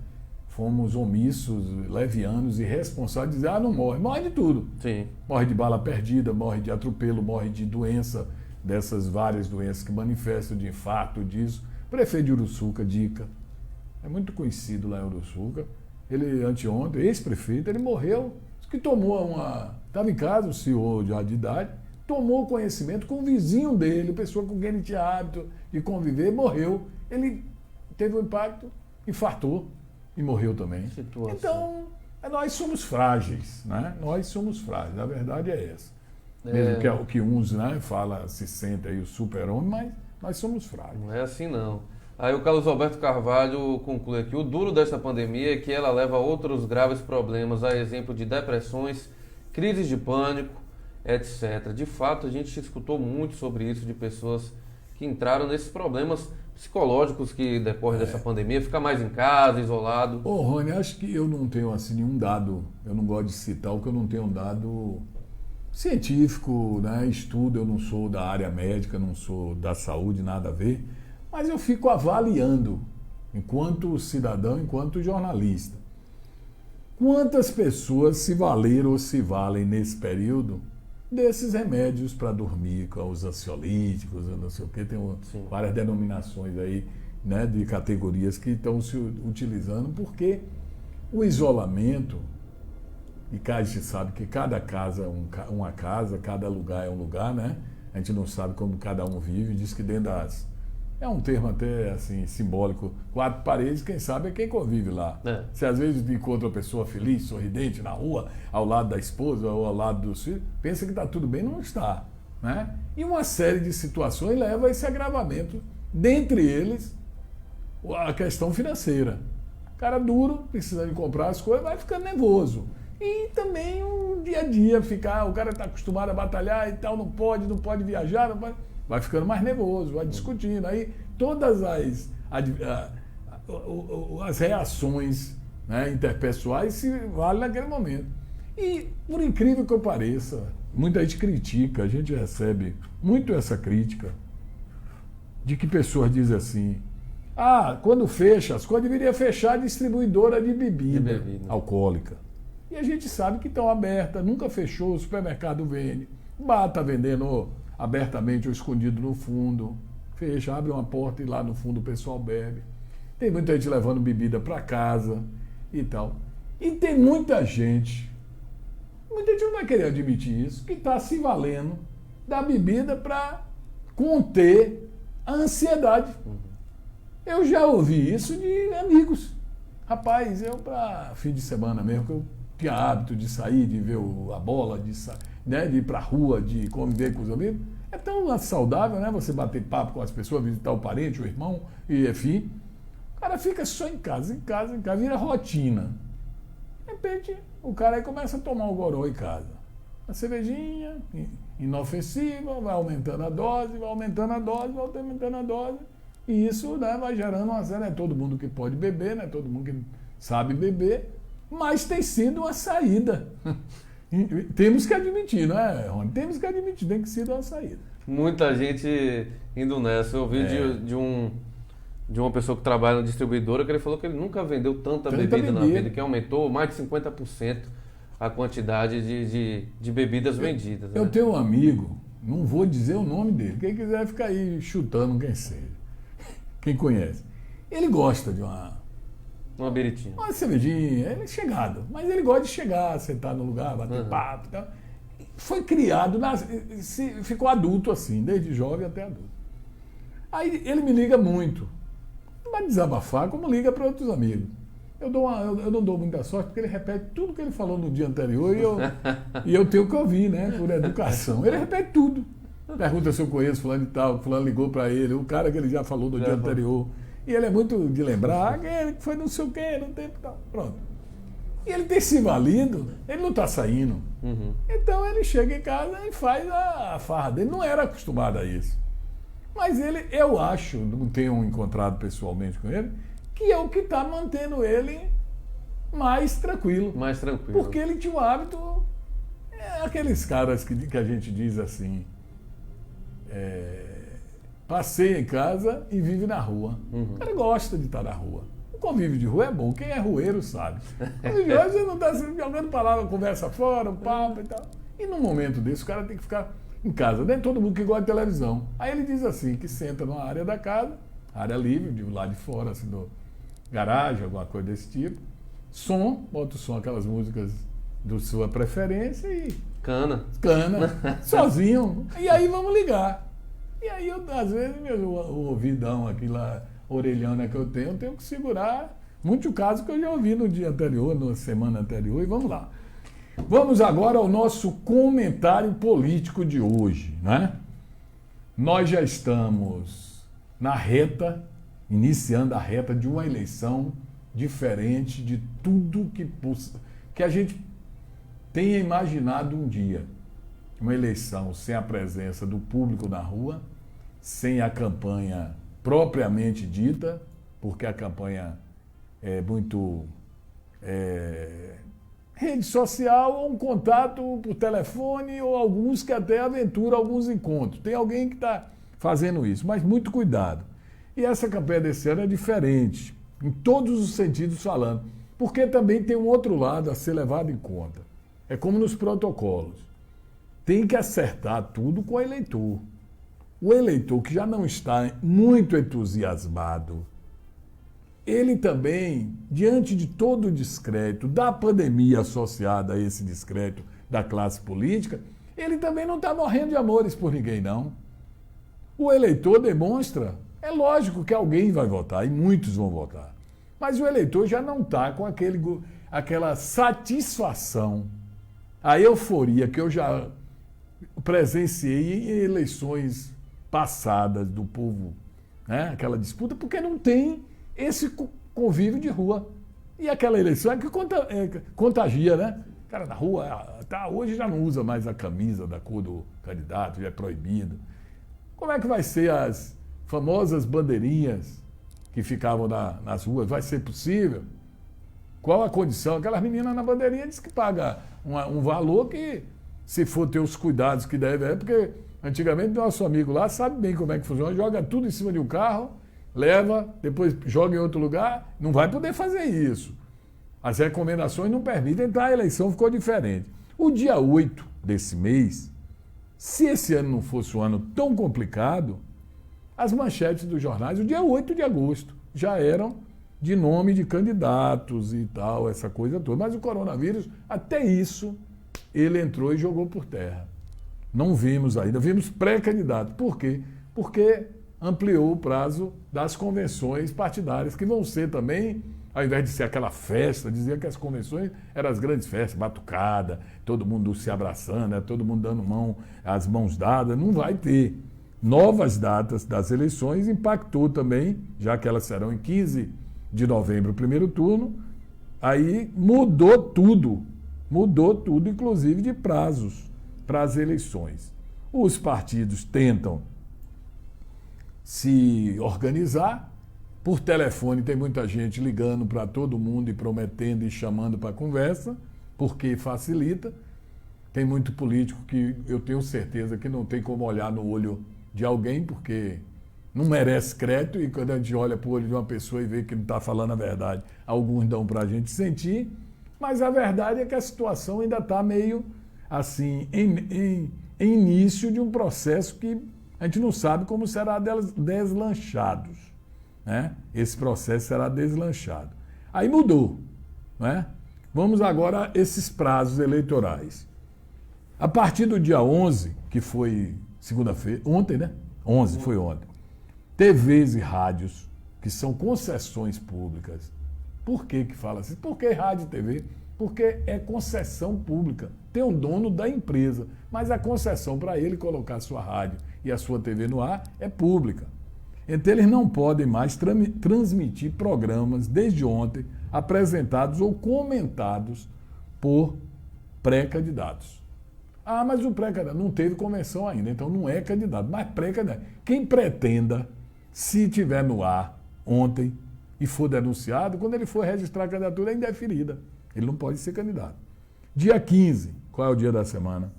fomos omissos, levianos, irresponsáveis de dizer, não morre. Morre de tudo. Sim. Morre de bala perdida, morre de atropelo, morre de doença, dessas várias doenças que manifestam, de infarto, disso. Prefeito de Uruçuca, Dica, é muito conhecido lá em Uruçuca. Ele, anteontem, ex-prefeito, ele morreu, que tomou estava em casa, o senhor já de idade, tomou conhecimento com o vizinho dele, pessoa com quem ele tinha hábito de conviver, morreu. Ele teve um impacto, infartou e morreu também. Então, nós somos frágeis, né? Nós somos frágeis, a verdade é essa. Mesmo que é o que uns, né, se sente aí o super-homem, mas nós somos frágeis. Não é assim não. Aí o Carlos Alberto Carvalho conclui aqui, o duro dessa pandemia é que ela leva a outros graves problemas, a exemplo de depressões, crises de pânico, etc. De fato, a gente escutou muito sobre isso de pessoas que entraram nesses problemas psicológicos que decorrem dessa pandemia, ficar mais em casa, isolado. Rony, acho que eu não tenho assim nenhum dado, eu não gosto de citar o que eu não tenho um dado científico, né? Estudo, eu não sou da área médica, não sou da saúde, nada a ver, mas eu fico avaliando, enquanto cidadão, enquanto jornalista, quantas pessoas se valeram ou se valem nesse período desses remédios para dormir, com os ansiolíticos, não sei o que, tem várias denominações aí, né, de categorias que estão se utilizando, porque o isolamento, e cá a gente sabe que cada casa é uma casa, cada lugar é um lugar, né? A gente não sabe como cada um vive, diz que dentro das... É um termo até assim simbólico, 4 paredes, quem sabe é quem convive lá. Se às vezes encontra uma pessoa feliz, sorridente na rua, ao lado da esposa ou ao lado dos filhos, pensa que está tudo bem, não está. Né? E uma série de situações leva a esse agravamento, dentre eles a questão financeira. O cara duro, precisando de comprar as coisas, vai ficando nervoso. E também o dia a dia, o cara está acostumado a batalhar e tal, não pode viajar, não pode... Vai ficando mais nervoso, vai discutindo. Aí todas as reações, né, interpessoais se valem naquele momento. E, por incrível que eu pareça, muita gente critica, a gente recebe muito essa crítica, de que pessoas dizem assim, quando fecha as coisas, deveria fechar a distribuidora de bebida alcoólica. E a gente sabe que estão abertas, nunca fechou, o supermercado vende, o bar está vendendo abertamente ou escondido no fundo, fecha, abre uma porta e lá no fundo o pessoal bebe. Tem muita gente levando bebida para casa e tal. E tem muita gente não vai querer admitir isso, que está se valendo da bebida para conter a ansiedade. Eu já ouvi isso de amigos. Rapaz, eu para fim de semana mesmo, que eu tinha hábito de sair, de ver a bola, de ir para a rua, de conviver com os amigos. É tão saudável, né? Você bater papo com as pessoas, visitar o parente, o irmão, e enfim. O cara fica só em casa, vira rotina. De repente, o cara aí começa a tomar o goró em casa. Uma cervejinha inofensiva, vai aumentando a dose, vai aumentando a dose, vai aumentando a dose. E isso, né, vai gerando uma série, todo mundo que pode beber, né, todo mundo que sabe beber, mas tem sido uma saída. Temos que admitir, não é, Rony? Temos que admitir, tem que ser uma saída. Muita gente indo nessa. Eu ouvi de uma pessoa que trabalha na distribuidora que ele falou que ele nunca vendeu tanta bebida na vida, que aumentou mais de 50% a quantidade de bebidas vendidas. Né? Eu tenho um amigo, não vou dizer o nome dele, quem quiser ficar aí chutando quem seja, quem conhece. Ele gosta de uma beritinha. Uma cervejinha, ele é chegado, mas ele gosta de chegar, sentar no lugar, bater papo e tal. Foi criado, ficou adulto assim, desde jovem até adulto. Aí ele me liga muito, não vai desabafar como liga para outros amigos. Eu não dou muita sorte porque ele repete tudo que ele falou no dia anterior e eu tenho que ouvir, né, por educação. Ele repete tudo. Pergunta se eu conheço fulano e tal, fulano ligou para ele, o cara que ele já falou no dia anterior. E ele é muito de lembrar, ele foi não sei o quê, não tem tal. Pronto. E ele tem se valido, ele não está saindo. Então ele chega em casa e faz a farra dele. Não era acostumado a isso. Mas ele, eu acho, não tenho encontrado pessoalmente com ele, que é o que está mantendo ele mais tranquilo. Mais tranquilo. Porque ele tinha o hábito, aqueles caras que a gente diz assim, passeia em casa e vive na rua. O cara gosta de estar na rua. O convívio de rua é bom, quem é rueiro sabe. Hoje você não está jogando palavra, conversa fora, papo e tal. E num momento desse o cara tem que ficar em casa. Nem todo mundo que gosta de televisão. Aí ele diz assim, que senta numa área da casa, área livre, de lá de fora, assim, do garagem, alguma coisa desse tipo. Som, bota o som, aquelas músicas de sua preferência e... Cana, sozinho. E aí vamos ligar. E aí, às vezes, o ouvidão aqui lá, orelhana que eu tenho que segurar. Muito caso que eu já ouvi no dia anterior, na semana anterior, e vamos lá. Vamos agora ao nosso comentário político de hoje, né? Nós já estamos na reta, iniciando a reta de uma eleição diferente de tudo que a gente tenha imaginado um dia. Uma eleição sem a presença do público na rua, sem a campanha propriamente dita, porque a campanha é muito rede social, ou um contato por telefone, ou alguns que até aventuram alguns encontros. Tem alguém que está fazendo isso, mas muito cuidado. E essa campanha desse ano é diferente, em todos os sentidos falando, porque também tem um outro lado a ser levado em conta. É como nos protocolos. Tem que acertar tudo com o eleitor. O eleitor que já não está muito entusiasmado, ele também, diante de todo o descrédito da pandemia associada a esse descrédito da classe política, ele também não está morrendo de amores por ninguém, não. O eleitor demonstra, é lógico que alguém vai votar, e muitos vão votar, mas o eleitor já não está com aquela satisfação, a euforia que eu já presenciei em eleições passadas do povo, né? Aquela disputa, porque não tem esse convívio de rua. E aquela eleição é que contagia, né? O cara na rua, hoje já não usa mais a camisa da cor do candidato, já é proibido. Como é que vai ser as famosas bandeirinhas que ficavam nas ruas? Vai ser possível? Qual a condição? Aquelas meninas na bandeirinha diz que paga um valor que, se for ter os cuidados que deve, porque antigamente nosso amigo lá sabe bem como é que funciona, joga tudo em cima de um carro, leva, depois joga em outro lugar, não vai poder fazer isso. As recomendações não permitem, então a eleição ficou diferente. O dia 8 desse mês, se esse ano não fosse um ano tão complicado, as manchetes dos jornais, o dia 8 de agosto, já eram de nome de candidatos e tal, essa coisa toda. Mas o coronavírus, até isso, ele entrou e jogou por terra. Não vimos ainda, vimos pré-candidato. Por quê? Porque ampliou o prazo das convenções partidárias, que vão ser também, ao invés de ser aquela festa, dizia que as convenções eram as grandes festas, batucada, todo mundo se abraçando, todo mundo dando as mãos dadas, não vai ter. Novas datas das eleições impactou também, já que elas serão em 15 de novembro, o primeiro turno, aí mudou tudo, inclusive de prazos. para as eleições. Os partidos tentam se organizar. Por telefone tem muita gente ligando para todo mundo e prometendo e chamando para conversa, porque facilita. Tem muito político que eu tenho certeza que não tem como olhar no olho de alguém, porque não merece crédito, e quando a gente olha para o olho de uma pessoa e vê que não está falando a verdade, alguns dão para a gente sentir, mas a verdade é que a situação ainda está meio assim, em início de um processo que a gente não sabe como será deslanchado, né? Esse processo será deslanchado. Aí mudou, né? Vamos agora a esses prazos eleitorais. A partir do dia 11, que foi segunda-feira, ontem, né? 11 foi ontem. TVs e rádios, que são concessões públicas. Por que fala assim? Por que rádio e TV? Porque é concessão pública. Tem um dono da empresa, mas a concessão para ele colocar a sua rádio e a sua TV no ar é pública. Então eles não podem mais transmitir programas, desde ontem, apresentados ou comentados por pré-candidatos. Ah, mas o pré-candidato não teve convenção ainda, então não é candidato, mas pré-candidato. Quem pretenda, se tiver no ar ontem e for denunciado, quando ele for registrar a candidatura é indeferida. Ele não pode ser candidato. Dia 15, qual é o dia da semana?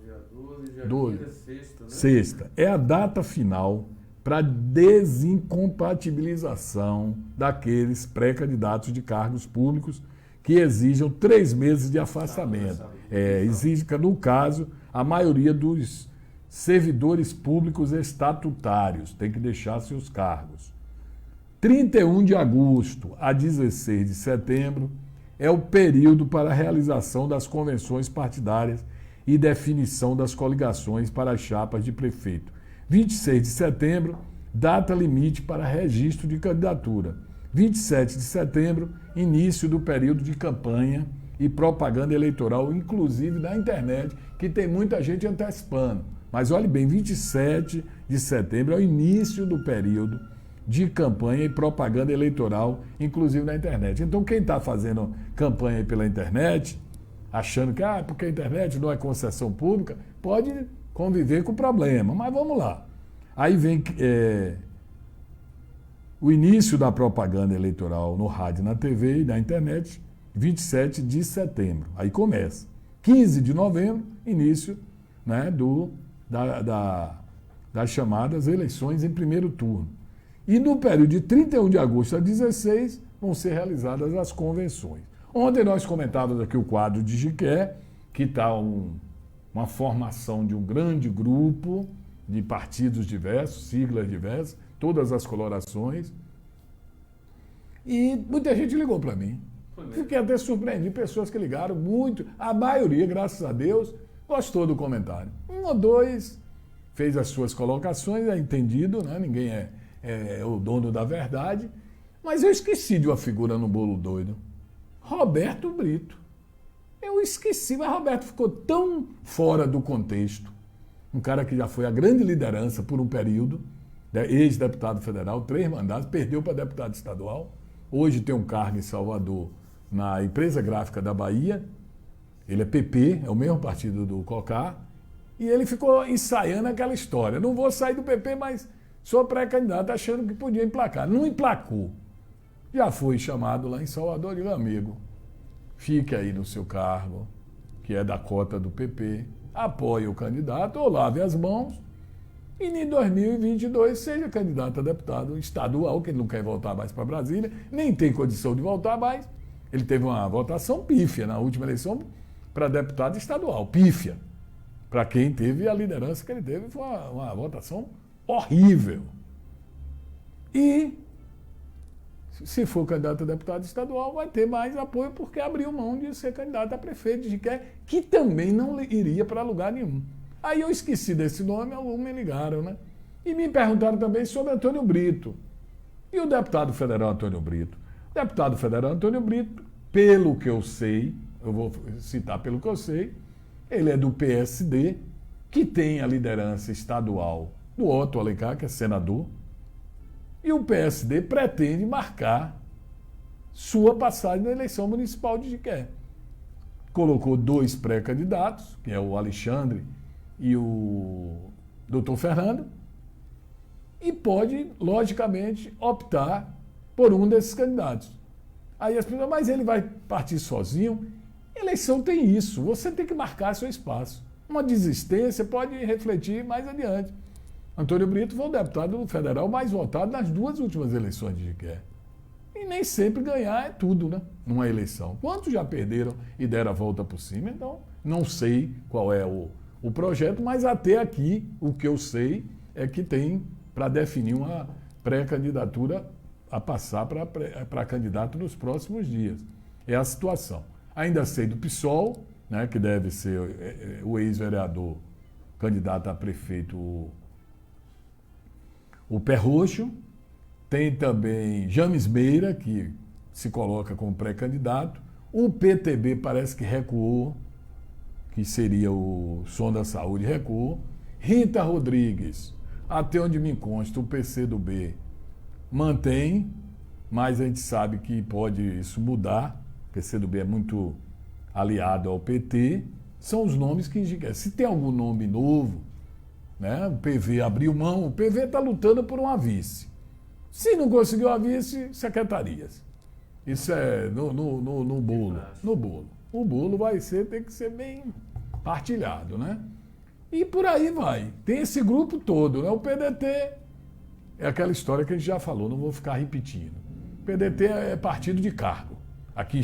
Dia 12, 12. É sexta, né? Sexta. É a data final para desincompatibilização daqueles pré-candidatos de cargos públicos que exijam 3 meses de afastamento. Exige, no caso, a maioria dos servidores públicos estatutários tem que deixar seus cargos. 31 de agosto a 16 de setembro é o período para a realização das convenções partidárias e definição das coligações para as chapas de prefeito. 26 de setembro, data limite para registro de candidatura. 27 de setembro, início do período de campanha e propaganda eleitoral, inclusive na internet, que tem muita gente antecipando. Mas olhe bem, 27 de setembro é o início do período de campanha e propaganda eleitoral, inclusive na internet. Então, quem está fazendo campanha pela internet, achando que porque a internet não é concessão pública, pode conviver com o problema. Mas vamos lá. Aí vem o início da propaganda eleitoral no rádio, na TV e na internet, 27 de setembro. Aí começa. 15 de novembro, início, né, das chamadas eleições em primeiro turno. E no período de 31 de agosto a 16 vão ser realizadas as convenções. Ontem nós comentávamos aqui o quadro de Jiqué, que está uma formação de um grande grupo de partidos diversos, siglas diversas, todas as colorações. E muita gente ligou para mim. Fiquei até surpreendido, pessoas que ligaram muito. A maioria, graças a Deus, gostou do comentário. 1 ou 2 fez as suas colocações, é entendido, né? Ninguém é o dono da verdade. Mas eu esqueci de uma figura no bolo doido. Roberto Brito. Eu esqueci, mas Roberto ficou tão fora do contexto. Um cara que já foi a grande liderança por um período, ex-deputado federal, 3 mandatos, perdeu para deputado estadual. Hoje tem um cargo em Salvador, na empresa gráfica da Bahia. Ele é PP, é o mesmo partido do Cocá. E ele ficou ensaiando aquela história. Não vou sair do PP, mas sou pré-candidato, achando que podia emplacar. Não emplacou. Já foi chamado lá em Salvador e digo, amigo, fique aí no seu cargo, que é da cota do PP, apoie o candidato ou lave as mãos e em 2022 seja candidato a deputado estadual, que ele não quer voltar mais para Brasília, nem tem condição de voltar mais. Ele teve uma votação pífia na última eleição para deputado estadual, pífia. Para quem teve a liderança que ele teve, foi uma votação horrível. E se for candidato a deputado estadual, vai ter mais apoio porque abriu mão de ser candidato a prefeito de Jiqué, que também não iria para lugar nenhum. Aí eu esqueci desse nome, alguns me ligaram, né? E me perguntaram também sobre Antônio Brito. E o deputado federal Antônio Brito? O deputado federal Antônio Brito, pelo que eu sei, eu vou citar pelo que eu sei, ele é do PSD, que tem a liderança estadual do Otto Alencar, que é senador, e o PSD pretende marcar sua passagem na eleição municipal de Jiqué. colocou 2 pré-candidatos, que é o Alexandre e o Dr. Fernando, e pode, logicamente, optar por um desses candidatos. Aí as pessoas, mas ele vai partir sozinho? Eleição tem isso, você tem que marcar seu espaço. Uma desistência pode refletir mais adiante. Antônio Brito foi o deputado federal mais votado nas 2 últimas eleições de Jequié. E nem sempre ganhar é tudo, né? Numa eleição. Quantos já perderam e deram a volta por cima? Então, não sei qual é o projeto, mas até aqui o que eu sei é que tem para definir uma pré-candidatura a passar para candidato nos próximos dias. É a situação. Ainda sei do PSOL, né, que deve ser o ex-vereador candidato a prefeito, o Pé Roxo. Tem também James Meira, que se coloca como pré-candidato. O PTB parece que recuou, que seria o Som da Saúde, recuou. Rita Rodrigues, até onde me consta, o PCdoB mantém, mas a gente sabe que pode isso mudar. O PCdoB é muito aliado ao PT. São os nomes que indicam. Se tem algum nome novo, né, o PV abriu mão, o PV está lutando por uma vice. Se não conseguiu a vice, secretarias. Isso é no bolo. No bolo. O bolo tem que ser bem partilhado, né? E por aí vai. Tem esse grupo todo, né? O PDT é aquela história que a gente já falou, não vou ficar repetindo. O PDT é partido de cargo. Aqui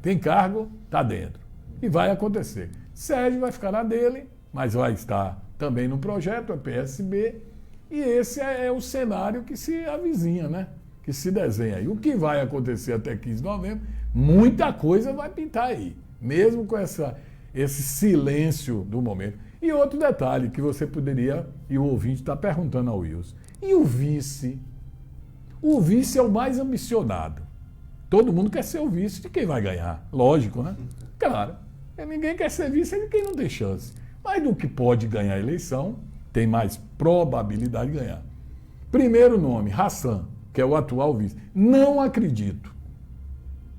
tem cargo, está dentro. E vai acontecer. Sérgio vai ficar na dele, mas vai estar também no projeto, é PSB. E esse é o cenário que se avizinha, né? Que se desenha aí. O que vai acontecer até 15 de novembro, muita coisa vai pintar aí. Mesmo com esse silêncio do momento. E outro detalhe que você poderia, e o ouvinte está perguntando ao Wilson, e o vice? O vice é o mais ambicionado. Todo mundo quer ser o vice de quem vai ganhar. Lógico, né? Claro. Ninguém quer ser vice de quem não tem chance. Mas do que pode ganhar a eleição, tem mais probabilidade de ganhar. Primeiro nome, Hassan, que é o atual vice. Não acredito.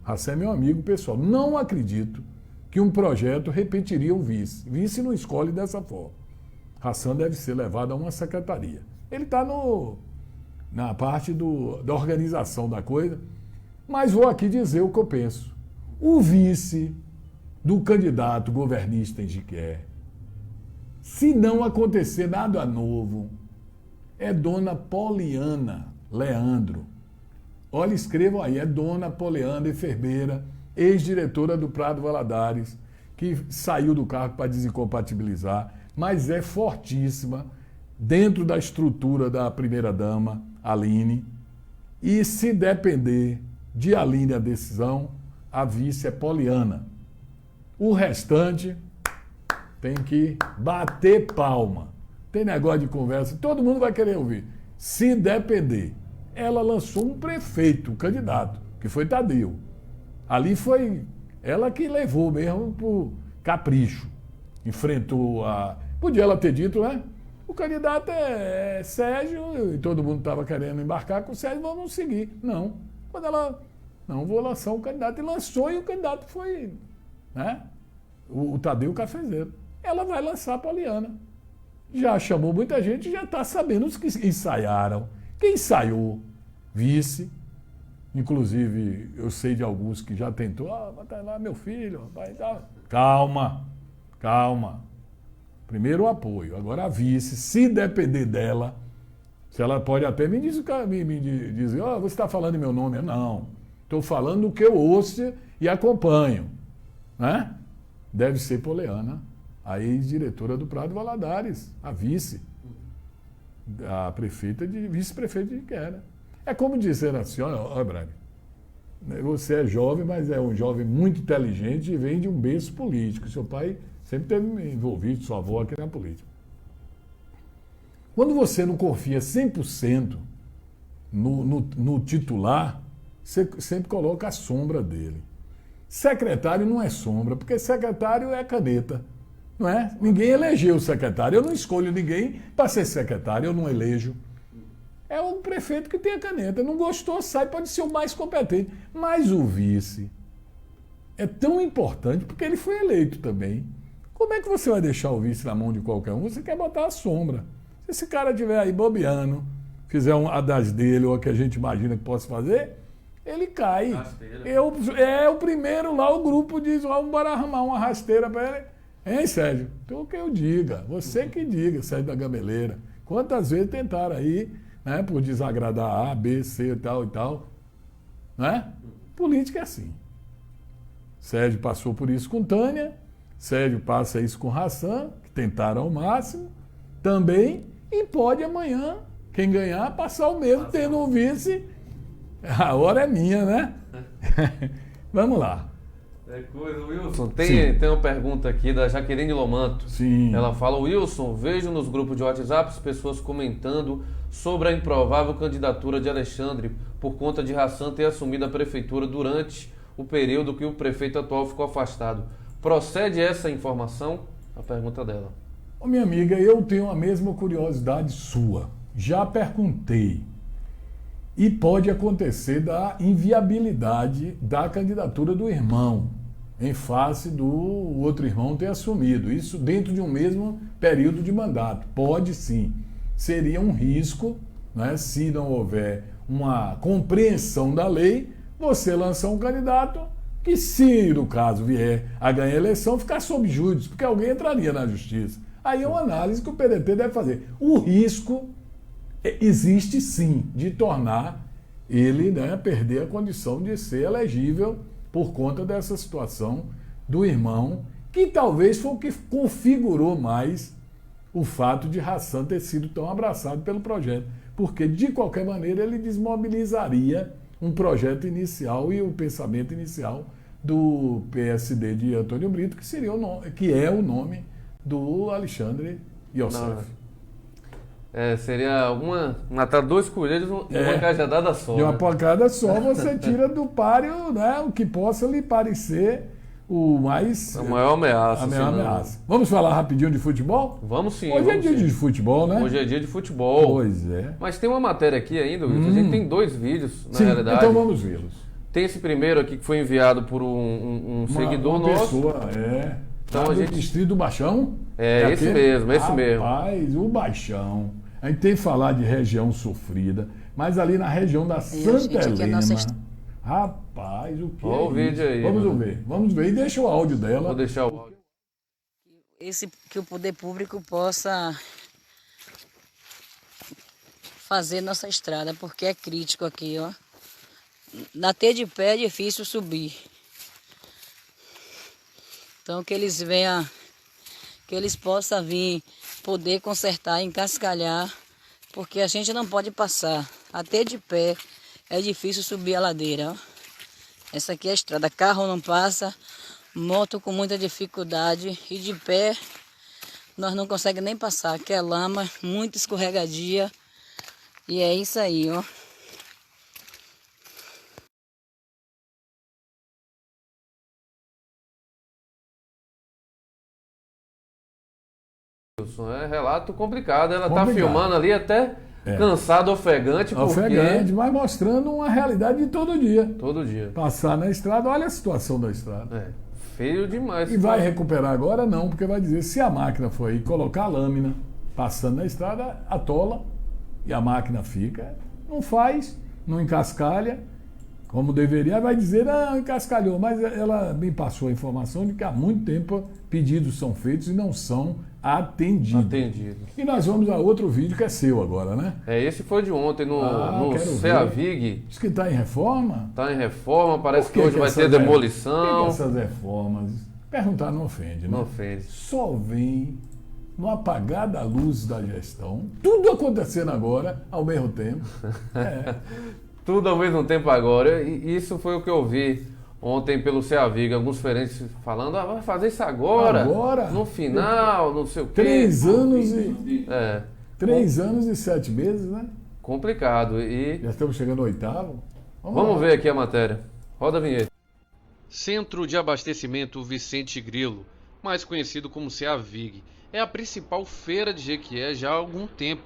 Hassan é meu amigo pessoal. Não acredito que um projeto repetiria o vice. Vice não escolhe dessa forma. Hassan deve ser levado a uma secretaria. Ele está na parte da organização da coisa, mas vou aqui dizer o que eu penso. O vice do candidato governista em Jequié, se não acontecer nada novo, é Dona Poliana Leandro. Olha, escrevam aí, é Dona Poliana, enfermeira, ex-diretora do Prado Valadares, que saiu do cargo para desincompatibilizar, mas é fortíssima dentro da estrutura da primeira-dama, Aline. E se depender de Aline a decisão, a vice é Poliana. O restante tem que bater palma. Tem negócio de conversa, todo mundo vai querer ouvir. Se depender. Ela lançou um prefeito, um candidato, que foi Tadeu. Ali foi ela que levou mesmo por capricho. Enfrentou a... Podia ela ter dito, né? O candidato é Sérgio, e todo mundo estava querendo embarcar com o Sérgio, vamos seguir. Não. Quando ela... Não, vou lançar um candidato. E lançou, e o candidato foi... né? O Tadeu Cafezeiro. Ela vai lançar a Poliana. Já chamou muita gente, já está sabendo os que ensaiaram. Quem ensaiou? Vice. Inclusive, eu sei de alguns que já tentou. Vai lá, meu filho. Vai dar. Calma. Primeiro o apoio. Agora a vice, se depender dela, se ela pode até me dizer, você está falando em meu nome. Não. Estou falando do que eu ouço e acompanho. Né? Deve ser Poliana, a ex-diretora do Prado Valadares, a vice, a prefeita vice-prefeita de Jequié. É como dizer assim, olha, Braga, você é jovem, mas é um jovem muito inteligente e vem de um berço político. Seu pai sempre teve envolvido, sua avó aqui na política. Quando você não confia 100% no titular, você sempre coloca a sombra dele. Secretário não é sombra, porque secretário é caneta, não é? Ninguém elegeu o secretário. Eu não escolho ninguém para ser secretário, eu não elejo. É o prefeito que tem a caneta. Não gostou, sai, pode ser o mais competente. Mas o vice é tão importante porque ele foi eleito também. Como é que você vai deixar o vice na mão de qualquer um? Você quer botar a sombra. Se esse cara estiver aí bobeando, fizer a das dele ou a que a gente imagina que possa fazer, ele cai. O primeiro lá, o grupo diz, vamos arrumar uma rasteira para ele. Hein, Sérgio? Então o que eu diga? Você que diga, Sérgio da Gameleira. Quantas vezes tentaram aí, né, por desagradar A, B, C e tal, né? Política é assim. Sérgio passou por isso com Tânia, Sérgio passa isso com Hassan, que tentaram ao máximo, também, e pode amanhã, quem ganhar, passar o mesmo, tendo um vice. A hora é minha, né? Vamos lá. É coisa, Wilson. Tem uma pergunta aqui da Jaqueline Lomanto. Sim. Ela fala, Wilson, vejo nos grupos de WhatsApp as pessoas comentando sobre a improvável candidatura de Alexandre por conta de Hassan ter assumido a prefeitura durante o período que o prefeito atual ficou afastado. Procede essa informação? A pergunta dela. Ô, minha amiga, eu tenho a mesma curiosidade sua. Já perguntei. E pode acontecer da inviabilidade da candidatura do irmão, em face do outro irmão ter assumido. Isso dentro de um mesmo período de mandato. Pode sim. Seria um risco, né, se não houver uma compreensão da lei, você lançar um candidato que, se no caso vier a ganhar a eleição, ficar sob júdice, porque alguém entraria na justiça. Aí é uma análise que o PDT deve fazer. O risco existe sim de tornar ele, né, perder a condição de ser elegível por conta dessa situação do irmão, que talvez foi o que configurou mais o fato de Hassan ter sido tão abraçado pelo projeto, porque de qualquer maneira ele desmobilizaria um projeto inicial e o pensamento inicial do PSD de Antônio Brito, que seria que é o nome do Alexandre Yossef. Seria matar dois coelhos em uma cajadada só. De uma pancada só você tira do páreo, né, o que possa lhe parecer a maior ameaça. Ameaça. Vamos falar rapidinho de futebol? Vamos sim. Hoje é dia de futebol, né? Hoje é dia de futebol. Pois é. Mas tem uma matéria aqui ainda, a gente tem dois vídeos, na realidade. Então vamos vê-los. Tem esse primeiro aqui que foi enviado por um seguidor nosso. Pessoa, então a gente... Distrito do Baixão? Esse mesmo. Rapaz, o Baixão. A gente tem que falar de região sofrida, mas ali na região da Santa Helena... Rapaz, o que o vídeo aí. Vamos ver. E deixa o áudio dela. Vou deixar o áudio. Que o poder público possa fazer nossa estrada, porque é crítico aqui, ó. Bater de pé é difícil subir. Então que eles venham, que eles possam vir, poder consertar, encascalhar, porque a gente não pode passar. Até de pé é difícil subir a ladeira, ó. Essa aqui é a estrada, carro não passa, moto com muita dificuldade e de pé nós não conseguimos nem passar, que é lama, muito escorregadia e é isso aí, ó. É relato complicado, ela tá filmando ali até cansado, ofegante. Ofegante, mas mostrando uma realidade de todo dia. Todo dia. Passar na estrada, olha a situação da estrada. Feio demais. E vai recuperar agora? Não, porque vai dizer, se a máquina for aí colocar a lâmina passando na estrada, atola e a máquina fica. Não faz, não encascalha, como deveria, vai dizer, não, encascalhou. Mas ela me passou a informação de que há muito tempo pedidos são feitos e não são atendidos. E nós vamos a outro vídeo que é seu agora, né? Esse foi de ontem no CEAVIG. Diz que está em reforma? Está em reforma, parece que hoje vai ter demolição. Por que essas reformas? Perguntar não ofende, né? Não ofende. Só vem no apagar da luz da gestão, tudo acontecendo agora, ao mesmo tempo. Tudo ao mesmo tempo agora. E isso foi o que eu vi ontem pelo CEAVIG, alguns diferentes falando, vai fazer isso agora, no final, não sei o quê. 3 anos e 7 meses, né? Complicado. Já estamos chegando ao 8º. Vamos ver aqui a matéria. Roda a vinheta. Centro de Abastecimento Vicente Grilo, mais conhecido como CEAVIG, é a principal feira de Jequié já há algum tempo.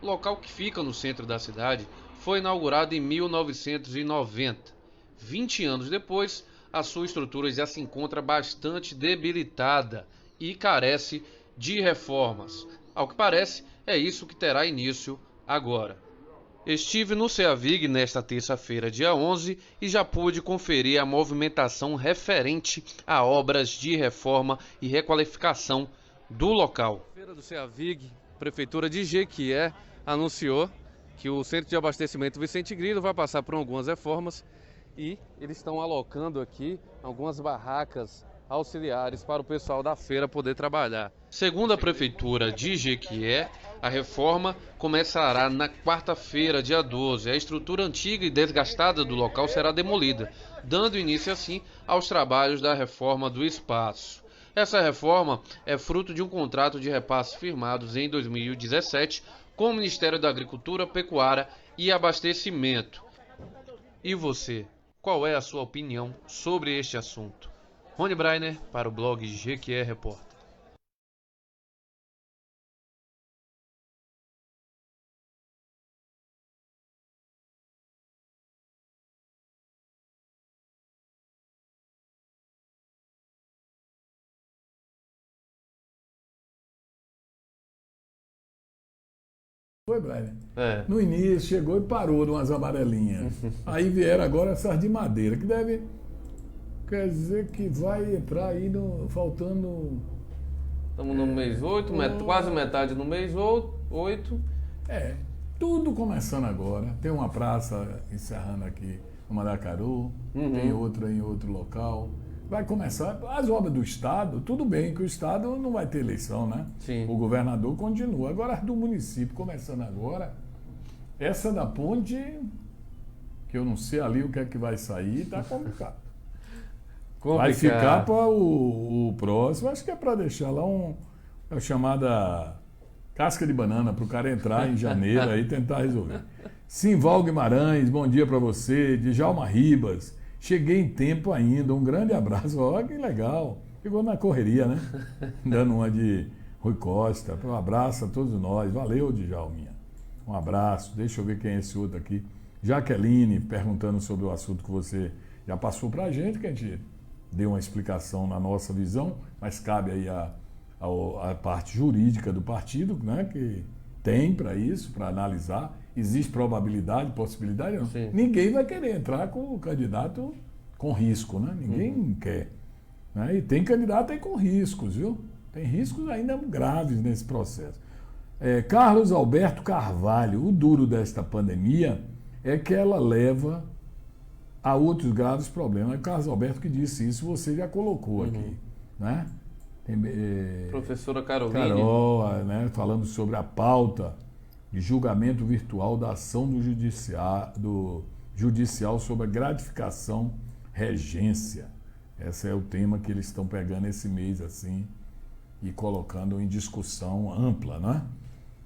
O local, que fica no centro da cidade, foi inaugurado em 1990. 20 anos depois, a sua estrutura já se encontra bastante debilitada e carece de reformas. Ao que parece, é isso que terá início agora. Estive no CEAVIG nesta terça-feira, dia 11, e já pude conferir a movimentação referente a obras de reforma e requalificação do local. Feira do CEAVIG, Prefeitura de Jequié, anunciou que o Centro de Abastecimento Vicente Grilo vai passar por algumas reformas e eles estão alocando aqui algumas barracas auxiliares para o pessoal da feira poder trabalhar. Segundo a Prefeitura de Jequié, a reforma começará na quarta-feira, dia 12. A estrutura antiga e desgastada do local será demolida, dando início assim aos trabalhos da reforma do espaço. Essa reforma é fruto de um contrato de repasse firmados em 2017 com o Ministério da Agricultura, Pecuária e Abastecimento. E você, qual é a sua opinião sobre este assunto? Rony Breiner para o blog Jequié Repórter. Foi, Brian. No início chegou e parou de umas amarelinhas. Aí vieram agora essas de madeira, que deve... Quer dizer que vai entrar aí faltando... Estamos no mês 8, quase metade no mês 8. Tudo começando agora. Tem uma praça encerrando aqui no Mandacaru, tem outra em outro local. Vai começar as obras do Estado, tudo bem que o Estado não vai ter eleição, né? Sim. O governador continua. Agora as do município começando agora, essa da ponte, que eu não sei ali o que é que vai sair, tá complicado. Vai ficar para o próximo, acho que é para deixar lá a chamada casca de banana para o cara entrar em janeiro aí e tentar resolver. Simval Guimarães, bom dia para você. Djalma Ribas, cheguei em tempo ainda, um grande abraço. Olha que legal, ficou na correria, né? Dando uma de Rui Costa. Um abraço a todos nós, valeu, Djalminha. Um abraço, deixa eu ver quem é esse outro aqui. Jaqueline, perguntando sobre o assunto que você já passou para a gente, que a gente deu uma explicação na nossa visão, mas cabe aí a parte jurídica do partido, né, que tem para isso, para analisar. Existe probabilidade, possibilidade? Não. Sim. Ninguém vai querer entrar com o candidato com risco, né? Ninguém quer. Né? E tem candidato aí com riscos, viu? Tem riscos ainda graves nesse processo. Carlos Alberto Carvalho, o duro desta pandemia é que ela leva a outros graves problemas. É o Carlos Alberto que disse isso, você já colocou aqui. Né? Tem, professora Caroline. Carol, né, falando sobre a pauta de julgamento virtual da ação do judicial sobre a gratificação regência. Esse é o tema que eles estão pegando esse mês assim e colocando em discussão ampla, né?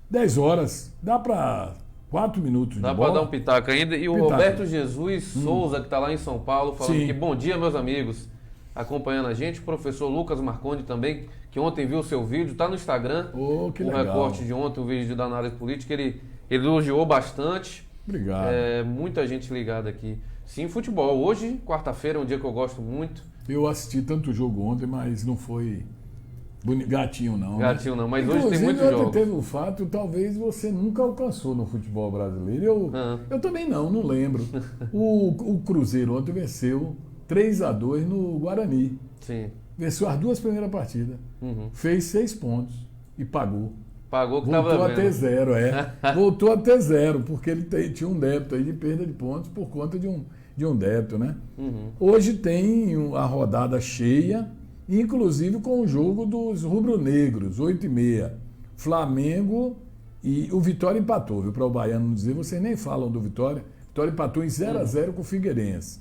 10 horas, dá para 4 minutos de bola. Dá para dar um pitaco ainda. E o Roberto Jesus Souza, que está lá em São Paulo, falando que bom dia, meus amigos, acompanhando a gente. O professor Lucas Marconi também, que ontem viu o seu vídeo, está no Instagram. Que legal. Recorte de ontem, o vídeo da análise política, ele elogiou bastante. Obrigado. Muita gente ligada aqui. Sim, futebol. Hoje, quarta-feira, é um dia que eu gosto muito. Eu assisti tanto jogo ontem, mas não foi gatinho não. Gatinho não, mas inclusive, hoje tem muito jogo. Teve um fato, talvez você nunca alcançou no futebol brasileiro. Eu também não lembro. O Cruzeiro ontem venceu 3-2 no Guarani. Sim. Venceu as 2 primeiras partidas. Fez 6 pontos e pagou. Pagou que voltou a ter 0, Voltou a ter 0, porque ele tinha um débito aí de perda de pontos por conta de um débito, né? Hoje tem a rodada cheia, inclusive com o jogo dos rubro-negros, 8h30. Flamengo e o Vitória empatou, viu? Para o Baiano não dizer, vocês nem falam do Vitória. Vitória empatou em 0-0 com o Figueirense.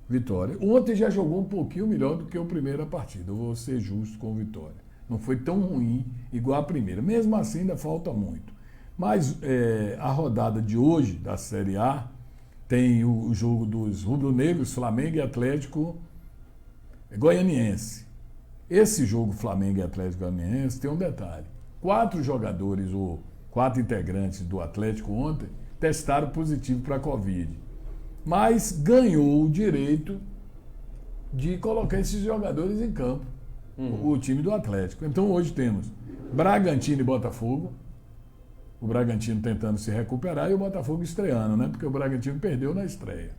Vitória. Ontem já jogou um pouquinho melhor do que a primeira partida, eu vou ser justo com o Vitória. Não foi tão ruim igual a primeira. Mesmo assim, ainda falta muito. Mas a rodada de hoje, da Série A, tem o jogo dos rubro-negros, Flamengo e Atlético Goianiense. Esse jogo Flamengo e Atlético Goianiense tem um detalhe. 4 jogadores ou 4 integrantes do Atlético ontem testaram positivo para a Covid. Mas ganhou o direito de colocar esses jogadores em campo, o time do Atlético. Então hoje temos Bragantino e Botafogo, o Bragantino tentando se recuperar e o Botafogo estreando, né? Porque o Bragantino perdeu na estreia.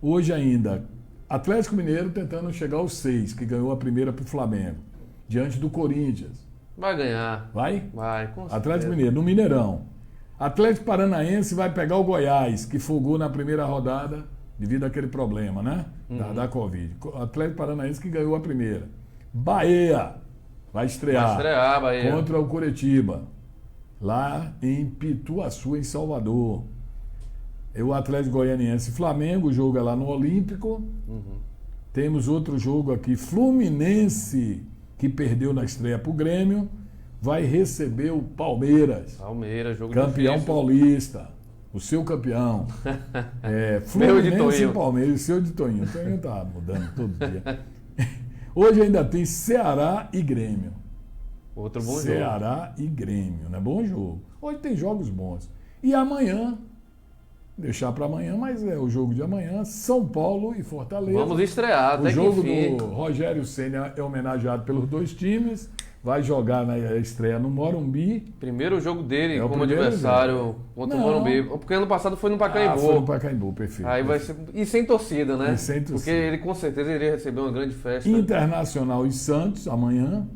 Hoje ainda, Atlético Mineiro tentando chegar aos 6, que ganhou a primeira para o Flamengo, diante do Corinthians. Vai ganhar. Vai? Vai, com certeza. Atlético Mineiro, no Mineirão. Atlético Paranaense vai pegar o Goiás, que folgou na primeira rodada devido àquele problema, né? Da Covid. Atlético Paranaense que ganhou a primeira. Bahia vai estrear Bahia. Contra o Curitiba, lá em Pituaçu, em Salvador. E o Atlético Goianiense e Flamengo, o jogo é lá no Olímpico. Temos outro jogo aqui, Fluminense, que perdeu na estreia para o Grêmio, vai receber o Palmeiras. Palmeiras, jogo campeão difícil. paulista. O seu campeão. Fluminense e Palmeiras, o seu de Toinho. O Toinho tá mudando todo dia. Hoje ainda tem Ceará e Grêmio. Outro bom jogo. Ceará e Grêmio, né? Bom jogo. Hoje tem jogos bons. E amanhã, deixar para amanhã, mas é o jogo de amanhã, São Paulo e Fortaleza. Vamos estrear, até o jogo que enfim. do Rogério Ceni é homenageado pelos dois times. Vai jogar na estreia no Morumbi. Primeiro jogo dele como adversário contra o Morumbi. Porque ano passado foi no Pacaembu. Foi no Pacaembu, perfeito. Aí vai ser... E sem torcida, né? E sem torcida. Porque ele com certeza iria receber uma grande festa. Internacional e Santos, amanhã.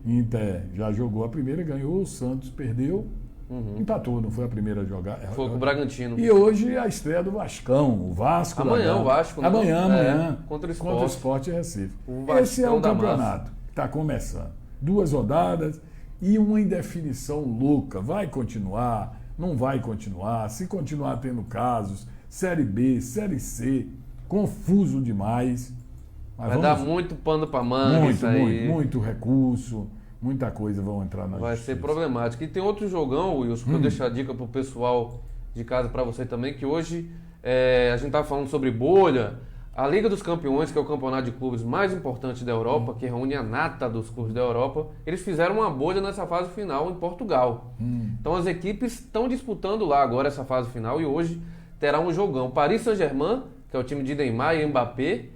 Inter já jogou a primeira, ganhou. O Santos perdeu. Empatou, não foi a primeira a jogar. Foi com o Bragantino. E hoje a estreia do Vascão, o Vasco. Amanhã o Vasco. Amanhã. Contra o Sport Recife. O Esse é o campeonato que está começando. 2 rodadas e uma indefinição louca. Vai continuar? Não vai continuar? Se continuar tendo casos, Série B, Série C, confuso demais. Mas vai dar muito pano para manga isso aí. Muito recurso, muita coisa vão entrar na Vai justiça. ser problemático. E tem outro jogão, Wilson, que eu deixo a dica pro pessoal de casa, para você também, que hoje a gente tá falando sobre bolha. A Liga dos Campeões, que é o campeonato de clubes mais importante da Europa, que reúne a nata dos clubes da Europa, eles fizeram uma bolha nessa fase final em Portugal. Então as equipes estão disputando lá agora essa fase final e hoje terá um jogão. Paris Saint-Germain, que é o time de Neymar e Mbappé,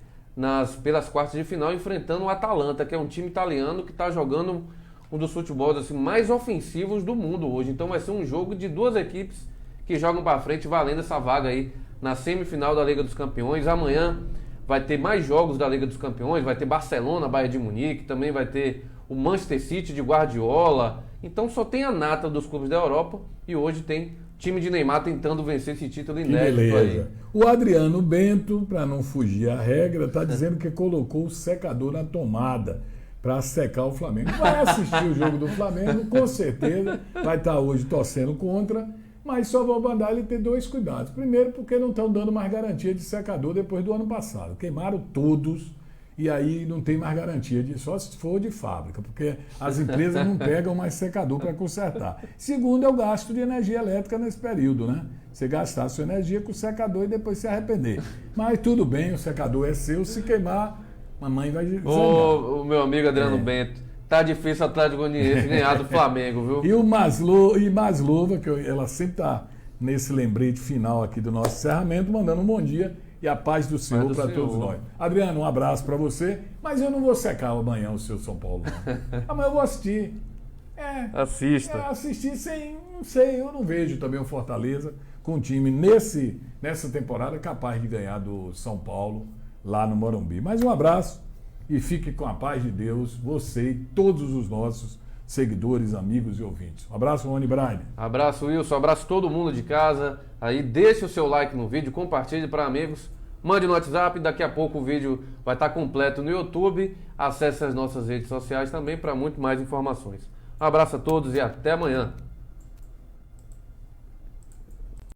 pelas quartas de final, enfrentando o Atalanta, que é um time italiano que está jogando um dos futebols assim, mais ofensivos do mundo hoje. Então vai ser um jogo de 2 equipes que jogam para frente, valendo essa vaga aí na semifinal da Liga dos Campeões. Amanhã vai ter mais jogos da Liga dos Campeões, vai ter Barcelona, Bayern de Munique, também vai ter o Manchester City de Guardiola. Então só tem a nata dos clubes da Europa e hoje tem time de Neymar tentando vencer esse título inédito aí. O Adriano Bento, para não fugir à regra, está dizendo que colocou o secador na tomada para secar o Flamengo. Vai assistir o jogo do Flamengo, com certeza, vai estar hoje torcendo contra. Mas só vou mandar ele ter 2 cuidados. Primeiro, porque não estão dando mais garantia de secador depois do ano passado. Queimaram todos e aí não tem mais garantia, só se for de fábrica, porque as empresas não pegam mais secador para consertar. Segundo, é o gasto de energia elétrica nesse período, né? Você gastar a sua energia com o secador e depois se arrepender. Mas tudo bem, o secador é seu, se queimar, mamãe vai zangar. O meu amigo Adriano Bento. Tá difícil o Atlético Goianiense ganhar do Flamengo, viu? E o Maslova, que ela sempre tá nesse lembrete final aqui do nosso encerramento, mandando um bom dia e a paz do Senhor para todos nós. Adriano, um abraço para você, mas eu não vou secar amanhã o seu São Paulo, não. Amanhã eu vou assistir. Assista. Assistir sem, não sei, eu não vejo também o Fortaleza com um time nessa temporada capaz de ganhar do São Paulo lá no Morumbi. Mas um abraço. E fique com a paz de Deus, você e todos os nossos seguidores, amigos e ouvintes. Um abraço, Rony Braine. Abraço, Wilson. Abraço todo mundo de casa. Aí deixe o seu like no vídeo, compartilhe para amigos, mande no WhatsApp. Daqui a pouco o vídeo vai estar completo no YouTube. Acesse as nossas redes sociais também para muito mais informações. Um abraço a todos e até amanhã.